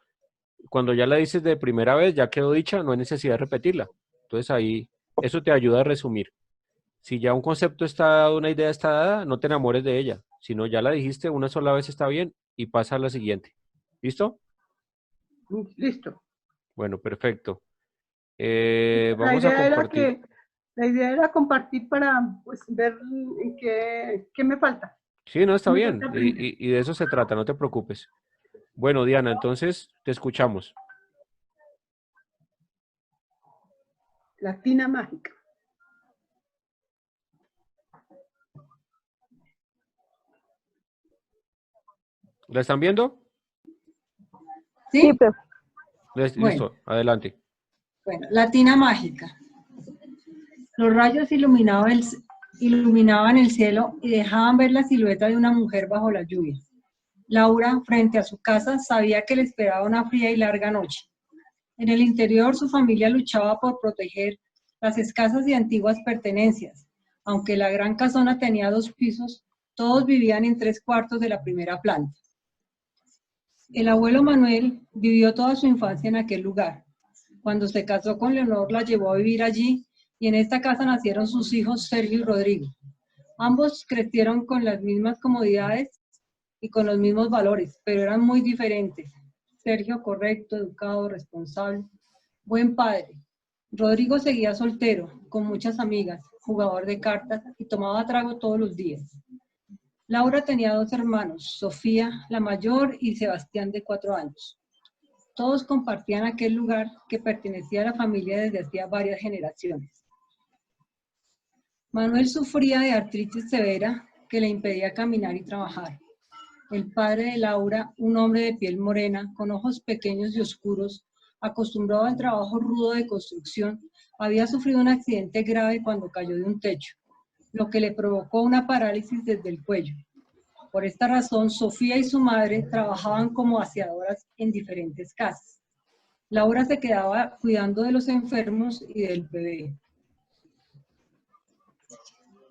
cuando ya la dices de primera vez, ya quedó dicha, no hay necesidad de repetirla. Entonces ahí, eso te ayuda a resumir. Si ya un concepto está dado, una idea está dada, no te enamores de ella, sino ya la dijiste una sola vez está bien y pasa a la siguiente. ¿Listo? listo. Bueno, perfecto. La Vamos a idea era compartir. que, la idea era compartir para pues, ver en qué me falta. Sí, no, está ¿Qué me falta bien. aprender? Y de eso se trata, no te preocupes. Bueno, Diana, entonces te escuchamos. La tina mágica. ¿La están viendo? Sí, ¿Sí? profe. Bueno, Listo, adelante. bueno, la tina mágica. Los rayos iluminaban el cielo y dejaban ver la silueta de una mujer bajo la lluvia. Laura, frente a su casa, sabía que le esperaba una fría y larga noche. En el interior, su familia luchaba por proteger las escasas y antiguas pertenencias. Aunque la gran casona tenía 2 pisos, todos vivían en 3/4 de la primera planta. El abuelo Manuel vivió toda su infancia en aquel lugar. Cuando se casó con Leonor, la llevó a vivir allí y en esta casa nacieron sus hijos Sergio y Rodrigo. Ambos crecieron con las mismas comodidades y con los mismos valores, pero eran muy diferentes. Sergio correcto, educado, responsable, buen padre. Rodrigo seguía soltero, con muchas amigas, jugador de cartas y tomaba trago todos los días. Laura tenía 2 hermanos, Sofía, la mayor, y Sebastián, de 4 años. Todos compartían aquel lugar que pertenecía a la familia desde hacía varias generaciones. Manuel sufría de artritis severa que le impedía caminar y trabajar. El padre de Laura, un hombre de piel morena, con ojos pequeños y oscuros, acostumbrado al trabajo rudo de construcción, había sufrido un accidente grave cuando cayó de un techo, lo que le provocó una parálisis desde el cuello. Por esta razón, Sofía y su madre trabajaban como aseadoras en diferentes casas. Laura se quedaba cuidando de los enfermos y del bebé.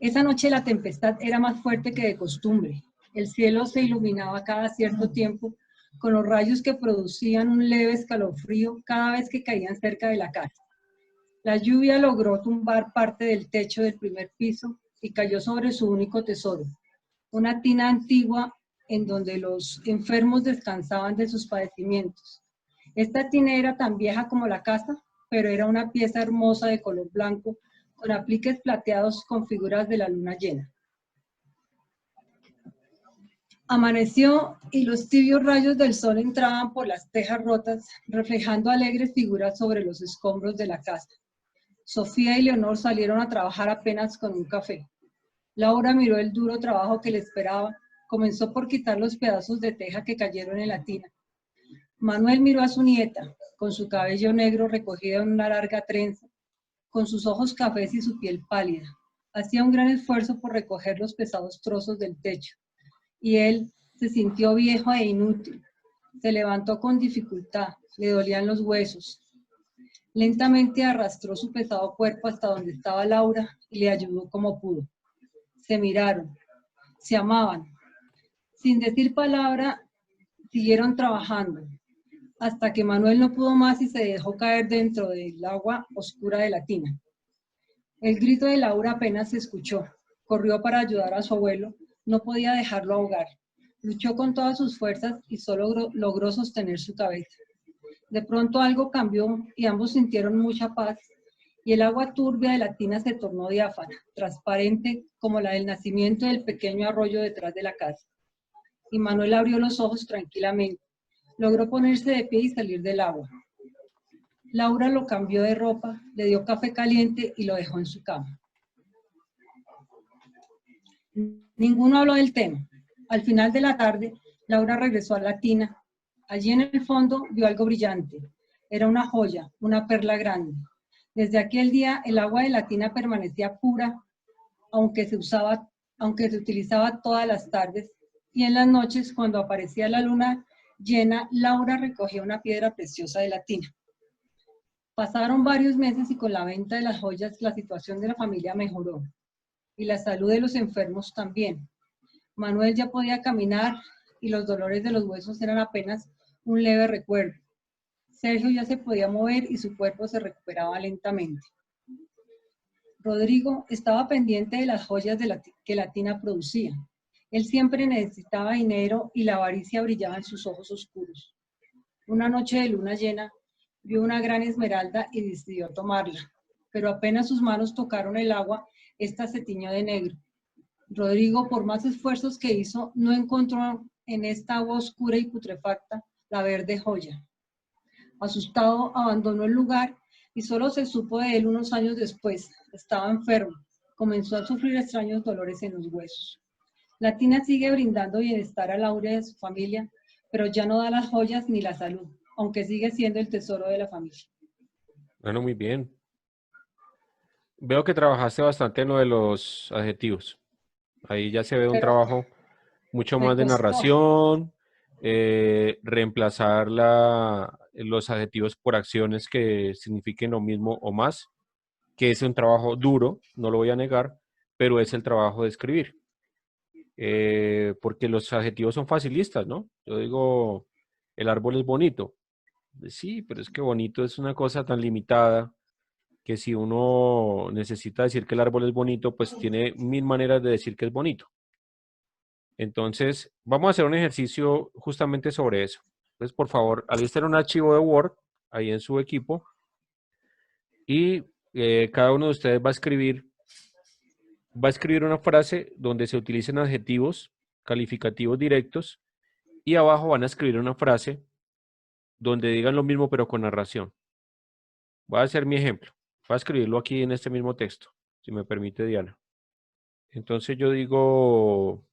Esa noche la tempestad era más fuerte que de costumbre. El cielo se iluminaba cada cierto tiempo con los rayos que producían un leve escalofrío cada vez que caían cerca de la casa. La lluvia logró tumbar parte del techo del primer piso y cayó sobre su único tesoro, una tina antigua en donde los enfermos descansaban de sus padecimientos. Esta tina era tan vieja como la casa, pero era una pieza hermosa de color blanco con apliques plateados con figuras de la luna llena. Amaneció y los tibios rayos del sol entraban por las tejas rotas, reflejando alegres figuras sobre los escombros de la casa. Sofía y Leonor salieron a trabajar apenas con un café. Laura miró el duro trabajo que le esperaba. Comenzó por quitar los pedazos de teja que cayeron en la tina. Manuel miró a su nieta, con su cabello negro recogido en una larga trenza, con sus ojos cafés y su piel pálida. Hacía un gran esfuerzo por recoger los pesados trozos del techo, y él se sintió viejo e inútil. Se levantó con dificultad, le dolían los huesos. Lentamente arrastró su pesado cuerpo hasta donde estaba Laura y le ayudó como pudo. Se miraron, se amaban. Sin decir palabra, siguieron trabajando. hasta que Manuel no pudo más y se dejó caer dentro del agua oscura de la tina. El grito de Laura apenas se escuchó. Corrió para ayudar a su abuelo, no podía dejarlo ahogar. Luchó con todas sus fuerzas y solo logró sostener su cabeza. De pronto algo cambió y ambos sintieron mucha paz, y el agua turbia de la tina se tornó diáfana, transparente como la del nacimiento del pequeño arroyo detrás de la casa. Y Manuel abrió los ojos tranquilamente. Logró ponerse de pie y salir del agua. Laura lo cambió de ropa, le dio café caliente y lo dejó en su cama. Ninguno habló del tema. Al final de la tarde, Laura regresó a la tina. Allí en el fondo vio algo brillante. Era una joya, una perla grande. Desde aquel día, el agua de la tina permanecía pura, aunque se utilizaba todas las tardes, y en las noches, cuando aparecía la luna llena, Laura recogía una piedra preciosa de la tina. Pasaron varios meses y con la venta de las joyas la situación de la familia mejoró y la salud de los enfermos también. Manuel ya podía caminar y los dolores de los huesos eran apenas un leve recuerdo. Sergio ya se podía mover y su cuerpo se recuperaba lentamente. Rodrigo estaba pendiente de las joyas que la tina producía. Él siempre necesitaba dinero y la avaricia brillaba en sus ojos oscuros. Una noche de luna llena, vio una gran esmeralda y decidió tomarla, pero apenas sus manos tocaron el agua, ésta se tiñó de negro. Rodrigo, por más esfuerzos que hizo, no encontró en esta agua oscura y putrefacta la verde joya. Asustado, abandonó el lugar y solo se supo de él unos años después. Estaba enfermo, comenzó a sufrir extraños dolores en los huesos. La tina sigue brindando bienestar a Laura y a su familia, pero ya no da las joyas ni la salud, aunque sigue siendo el tesoro de la familia. Bueno, muy bien. Veo que trabajaste bastante en lo de los adjetivos. Ahí ya se ve un Pero trabajo mucho me más de costó. narración, reemplazar los adjetivos por acciones que signifiquen lo mismo o más, que es un trabajo duro, no lo voy a negar, pero es el trabajo de escribir. Porque los adjetivos son facilistas, ¿no? Yo digo, el árbol es bonito. Sí, pero es que bonito es una cosa tan limitada que si uno necesita decir que el árbol es bonito, pues tiene mil maneras de decir que es bonito. Entonces, vamos a hacer un ejercicio justamente sobre eso. Entonces, por favor, alisten un archivo de Word ahí en su equipo y cada uno de ustedes va a escribir una frase donde se utilicen adjetivos calificativos directos y abajo van a escribir una frase donde digan lo mismo pero con narración. Voy a hacer mi ejemplo. Voy a escribirlo aquí en este mismo texto, si me permite Diana. Entonces yo digo...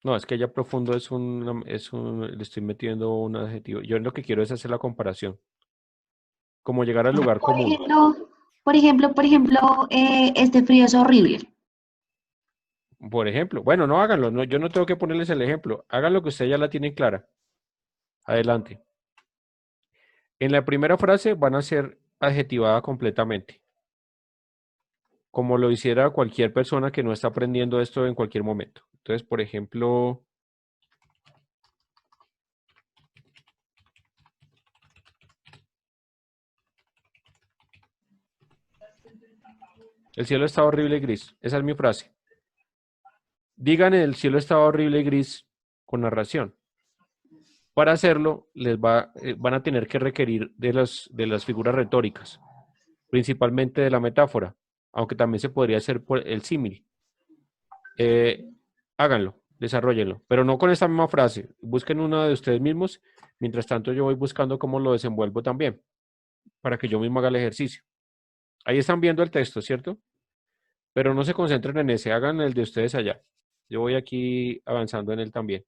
No, es que ya profundo le estoy metiendo un adjetivo. Yo lo que quiero es hacer la comparación. Como llegar al lugar Por común. ejemplo, este frío es horrible. Por ejemplo, bueno, no háganlo, no, yo no tengo que ponerles el ejemplo. Hagan lo que ustedes ya la tienen clara. Adelante. En la primera frase van a ser adjetivada completamente. Como lo hiciera cualquier persona que no está aprendiendo esto en cualquier momento. Entonces, por ejemplo... El cielo está horrible y gris. Esa es mi frase. Digan el cielo estaba horrible y gris con narración. Para hacerlo, van a tener que requerir de las figuras retóricas, principalmente de la metáfora, aunque también se podría hacer por el símil. Háganlo, desarróllenlo, pero no con esta misma frase. Busquen una de ustedes mismos. Mientras tanto, yo voy buscando cómo lo desenvuelvo también, para que yo mismo haga el ejercicio. Ahí están viendo el texto, ¿cierto? Pero no se concentren en ese, hagan el de ustedes allá. Yo voy aquí avanzando en él también.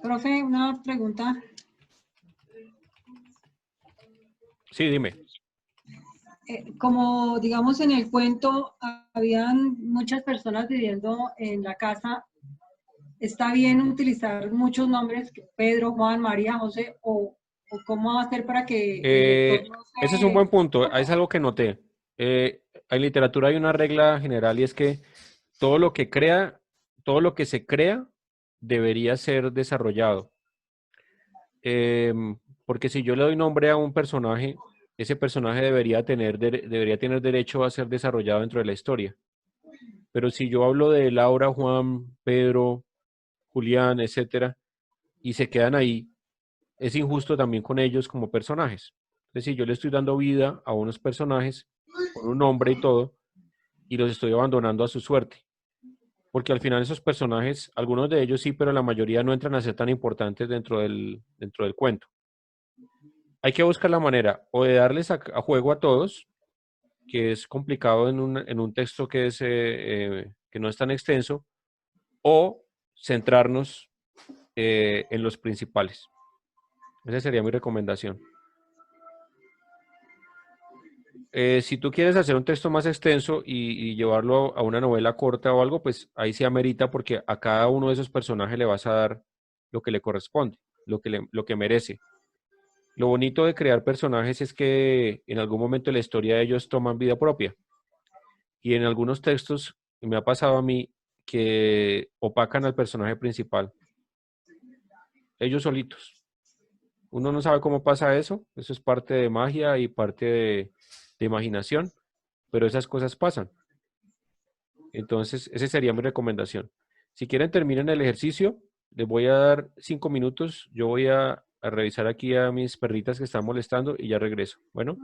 Profe, una pregunta. Sí, dime. Como digamos en el cuento, habían muchas personas viviendo en la casa. ¿Está bien utilizar muchos nombres, Pedro, Juan, María, José, o ¿O cómo hacer para que el lector no Ese es un se... buen punto, es algo que noté. En literatura hay una regla general y es que todo lo que crea, todo lo que se crea debería ser desarrollado. Porque si yo le doy nombre a un personaje, ese personaje debería tener derecho a ser desarrollado dentro de la historia. Pero si yo hablo de Laura, Juan, Pedro, Julián, etcétera, y se quedan ahí, es injusto también con ellos como personajes. Es decir, yo le estoy dando vida a unos personajes con un nombre y todo, y los estoy abandonando a su suerte. Porque al final esos personajes, algunos de ellos sí, pero la mayoría no entran a ser tan importantes dentro del cuento. Hay que buscar la manera o de darles a juego a todos, que es complicado en un texto que no es tan extenso, o centrarnos en los principales. Esa sería mi recomendación. Si tú quieres hacer un texto más extenso y llevarlo a una novela corta o algo, pues ahí sí amerita porque a cada uno de esos personajes le vas a dar lo que le corresponde, lo que merece. Lo bonito de crear personajes es que en algún momento de la historia ellos toman vida propia. Y en algunos textos me ha pasado a mí que opacan al personaje principal, ellos solitos. Uno no sabe cómo pasa eso es parte de magia y parte de imaginación, pero esas cosas pasan. Entonces, esa sería mi recomendación. Si quieren, terminen el ejercicio. Les voy a dar 5 minutos. Yo voy a revisar aquí a mis perritas que están molestando y ya regreso. Bueno.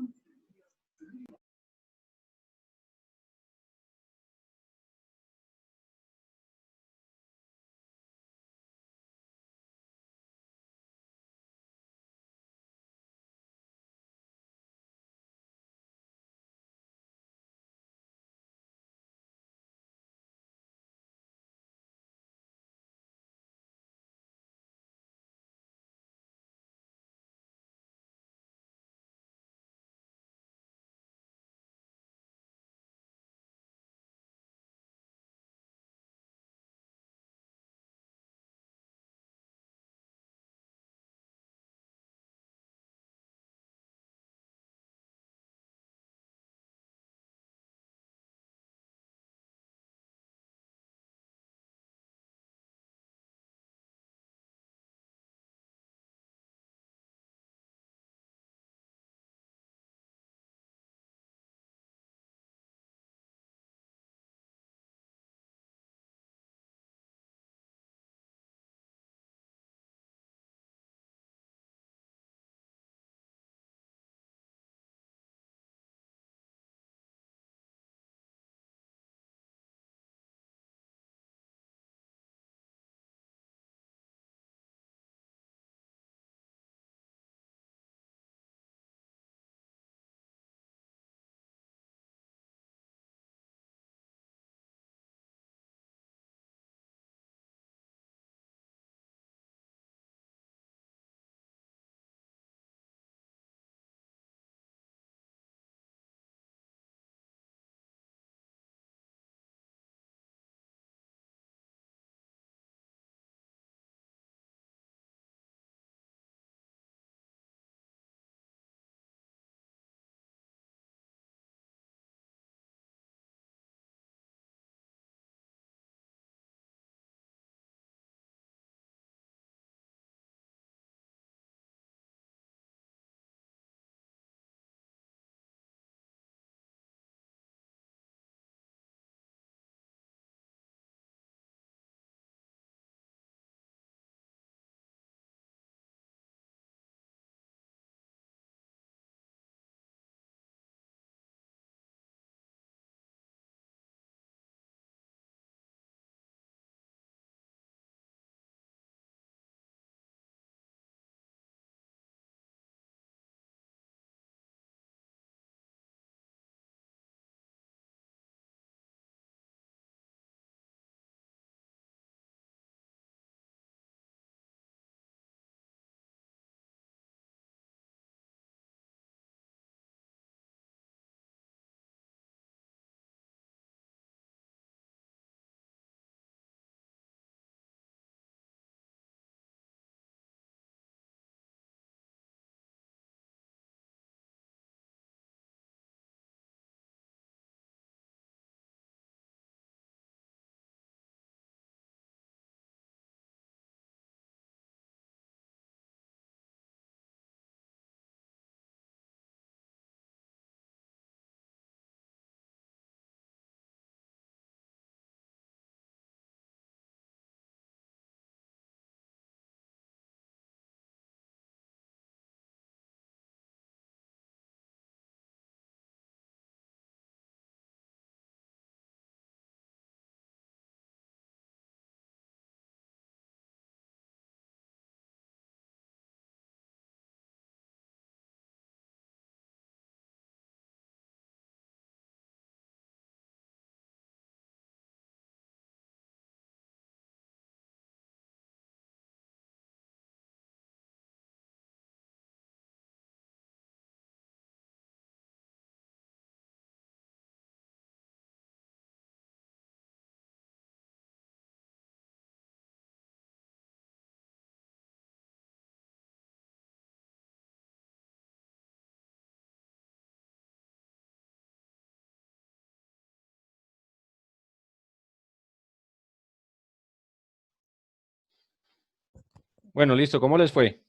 Bueno, listo. ¿Cómo les fue?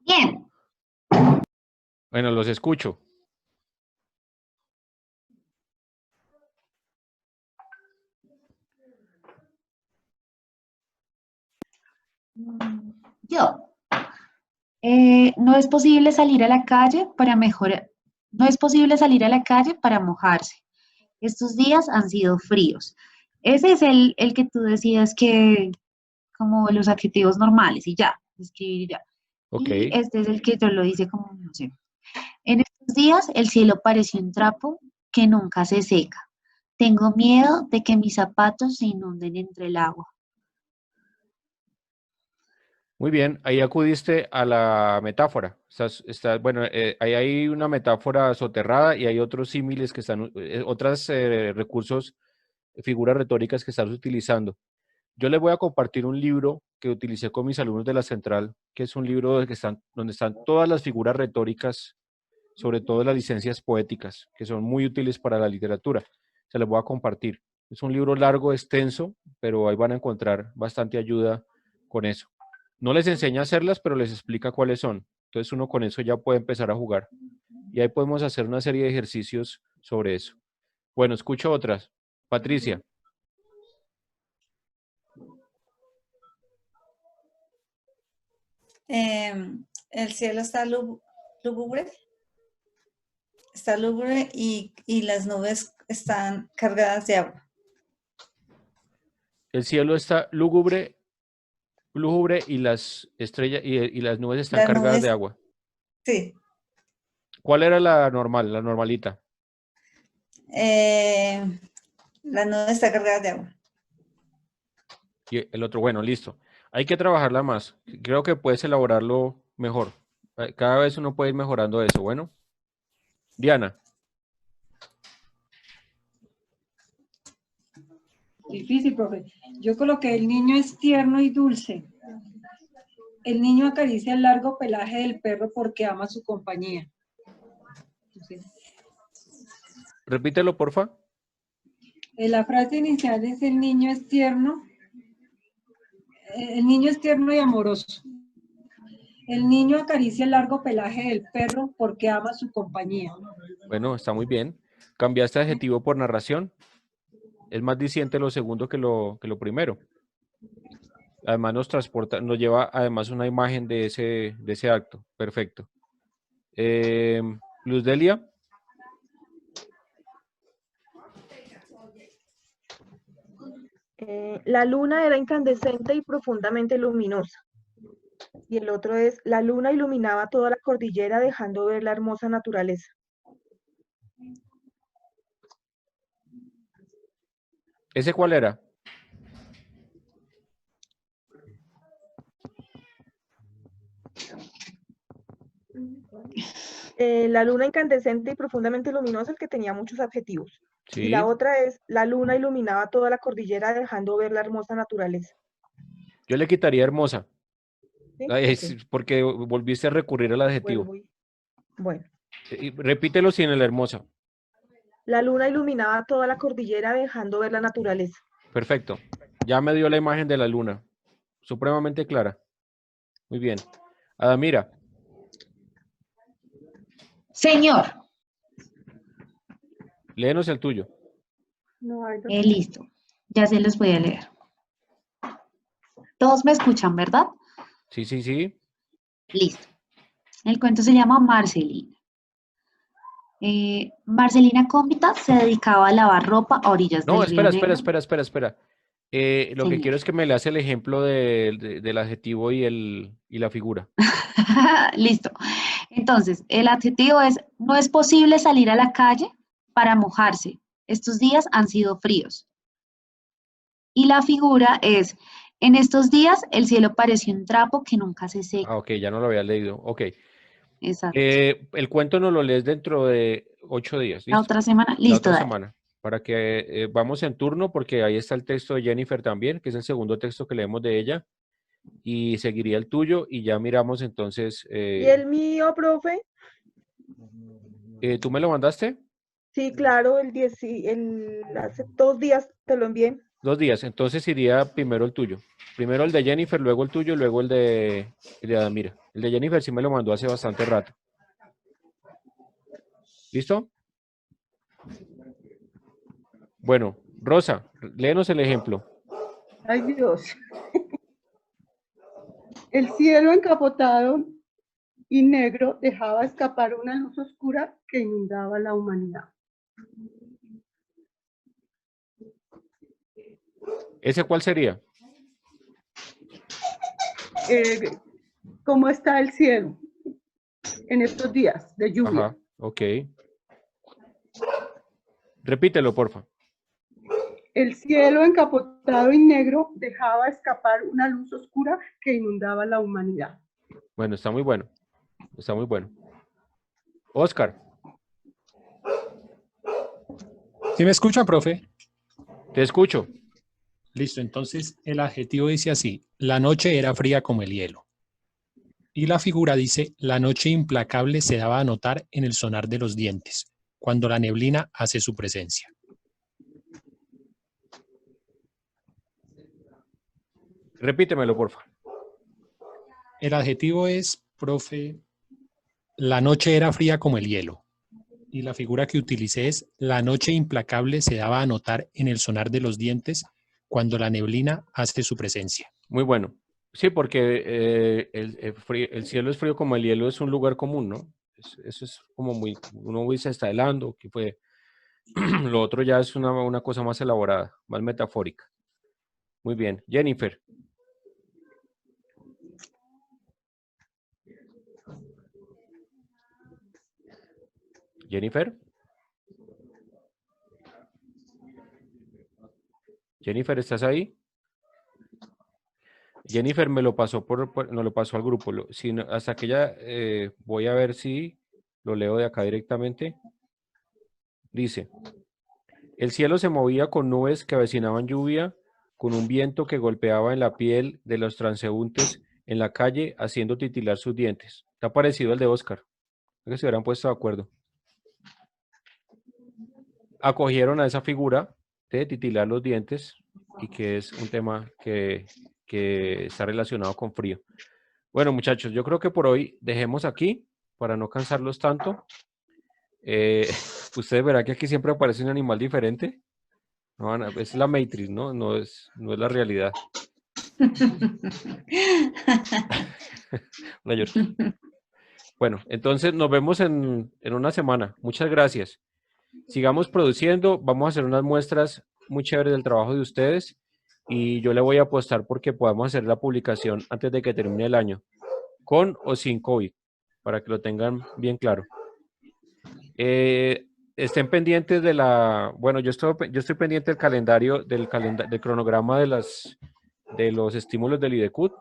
Bien. Bueno, los escucho. Yo. No es posible salir a la calle para mejorar. No es posible salir a la calle para mojarse. Estos días han sido fríos. Ese es el que tú decías que, como los adjetivos normales, y ya, escribir y ya. Ok. Y este es el que yo lo hice como, no sé. En estos días el cielo pareció un trapo que nunca se seca. Tengo miedo de que mis zapatos se inunden entre el agua. Muy bien. Ahí acudiste a la metáfora. Bueno, ahí hay una metáfora soterrada y hay otros símiles que están, otros recursos, figuras retóricas que estás utilizando. Yo les voy a compartir un libro que utilicé con mis alumnos de la central, que es un libro donde están todas las figuras retóricas, sobre todo las licencias poéticas, que son muy útiles para la literatura. Se los voy a compartir. Es un libro largo, extenso, pero ahí van a encontrar bastante ayuda con eso. No les enseña a hacerlas, pero les explica cuáles son. Entonces uno con eso ya puede empezar a jugar. Y ahí podemos hacer una serie de ejercicios sobre eso. Bueno, escucho otras. Patricia. El cielo está lúgubre, está lúgubre y las nubes están cargadas de agua. El cielo está lúgubre y las estrellas y las nubes están Las cargadas de nubes, agua. sí. ¿Cuál era la normal, la normalita? Las nubes están cargadas de agua. Y el otro, bueno, listo. Hay que trabajarla más. Creo que puedes elaborarlo mejor. Cada vez uno puede ir mejorando eso. Bueno, Diana. Difícil, profe. Yo coloqué el niño es tierno y dulce. El niño acaricia el largo pelaje del perro porque ama su compañía. Entonces, Repítelo, porfa. la frase inicial es el niño es tierno. El niño es tierno y amoroso. El niño acaricia el largo pelaje del perro porque ama su compañía. Bueno, está muy bien. Cambiaste adjetivo por narración. Es más diciente lo segundo que lo primero. Además nos transporta, nos lleva además una imagen de ese acto. Perfecto. Luz Delia. La luna era incandescente y profundamente luminosa. Y el otro es, la luna iluminaba toda la cordillera dejando ver la hermosa naturaleza. ¿Ese cuál era? La luna incandescente y profundamente luminosa, el que tenía muchos adjetivos. Y Sí. la otra es, la luna iluminaba toda la cordillera dejando ver la hermosa naturaleza. Yo le quitaría hermosa. ¿Sí? Es Ok. porque volviste a recurrir al adjetivo. Bueno. Repítelo sin el hermosa. La luna iluminaba toda la cordillera dejando ver la naturaleza. Perfecto. Ya me dio la imagen de la luna. Supremamente clara. Muy bien. Adamira. Señor. Léenos el tuyo. No hay Listo. Ya se los voy a leer. Todos me escuchan, ¿verdad? Sí, sí, sí. Listo. El cuento se llama Marcelina. Marcelina Cómbita se dedicaba a lavar ropa a orillas No, del río espera. Negro. Lo que Señor. quiero es que me leas el ejemplo del adjetivo y la figura. Listo. Entonces, el adjetivo es, no es posible salir a la calle para mojarse. Estos días han sido fríos. Y la figura es, en estos días el cielo pareció un trapo que nunca se seca. Ah, ok, ya no lo había leído. Ok. Exacto. El cuento nos lo lees dentro de 8 días. La ¿Listo? otra semana, La listo, otra dale. semana. Para que vamos en turno, porque ahí está el texto de Jennifer también, que es el segundo texto que leemos de ella. Y seguiría el tuyo y ya miramos entonces. ¿Y el mío, profe? ¿Tú me lo mandaste? Sí, claro, hace 2 días te lo envié. 2 días. Entonces iría primero el tuyo. Primero el de Jennifer, luego el tuyo, luego el de Adamira. El de Jennifer sí me lo mandó hace bastante rato. ¿Listo? Bueno, Rosa, léenos el ejemplo. Ay, Dios. El cielo encapotado y negro dejaba escapar una luz oscura que inundaba la humanidad. ¿Ese cuál sería? ¿Cómo está el cielo en estos días de lluvia? Ajá, ok. Repítelo, porfa. El cielo encapotado y negro dejaba escapar una luz oscura que inundaba la humanidad. Bueno, está muy bueno. Está muy bueno. Oscar, ¿Sí me escuchan, profe? te escucho. Listo, entonces el adjetivo dice así, la noche era fría como el hielo. Y la figura dice, la noche implacable se daba a notar en el sonar de los dientes, cuando la neblina hace su presencia. Repítemelo, porfa. El adjetivo es, profe, la noche era fría como el hielo. Y la figura que utilicé es, la noche implacable se daba a notar en el sonar de los dientes, cuando la neblina hace su presencia. Muy bueno. Sí, porque el cielo es frío como el hielo, es un lugar común, ¿no? Eso es como muy, uno dice está helando, que fue. Lo otro ya es una cosa más elaborada, más metafórica. Muy bien. Jennifer. Jennifer. Jennifer, ¿estás ahí? Jennifer me lo pasó no lo pasó al grupo. Hasta que ya voy a ver si lo leo de acá directamente. Dice, el cielo se movía con nubes que avecinaban lluvia, con un viento que golpeaba en la piel de los transeúntes en la calle, haciendo titilar sus dientes. Está parecido al de Oscar. Que se hubieran puesto de acuerdo. Acogieron a esa figura de titilar los dientes y que es un tema que está relacionado con frío. Bueno, muchachos, yo creo que por hoy dejemos aquí para no cansarlos tanto. Ustedes verán que aquí siempre aparece un animal diferente. No, Ana, es la Matrix, ¿no? No es la realidad. Hola, George. Bueno, entonces nos vemos en una semana. Muchas gracias. Sigamos produciendo. Vamos a hacer unas muestras muy chéveres del trabajo de ustedes y yo le voy a apostar porque podamos hacer la publicación antes de que termine el año, con o sin COVID, para que lo tengan bien claro. Estén pendientes de bueno, yo estoy pendiente del calendario, del cronograma de los estímulos del IDECUT,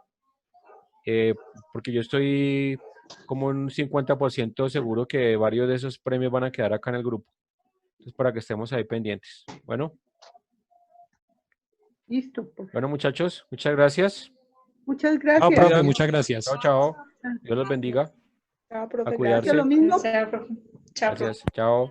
porque yo estoy como un 50% seguro que varios de esos premios van a quedar acá en el grupo. Entonces, para que estemos ahí pendientes. Bueno. Listo. Pues. Bueno, muchachos, muchas gracias. Muchas gracias. No, profe, muchas gracias. Chao, chao. Dios los bendiga. Chao, profe, A cuidarse. Lo mismo. Chao, profe. Chao, profe. Gracias. Chao.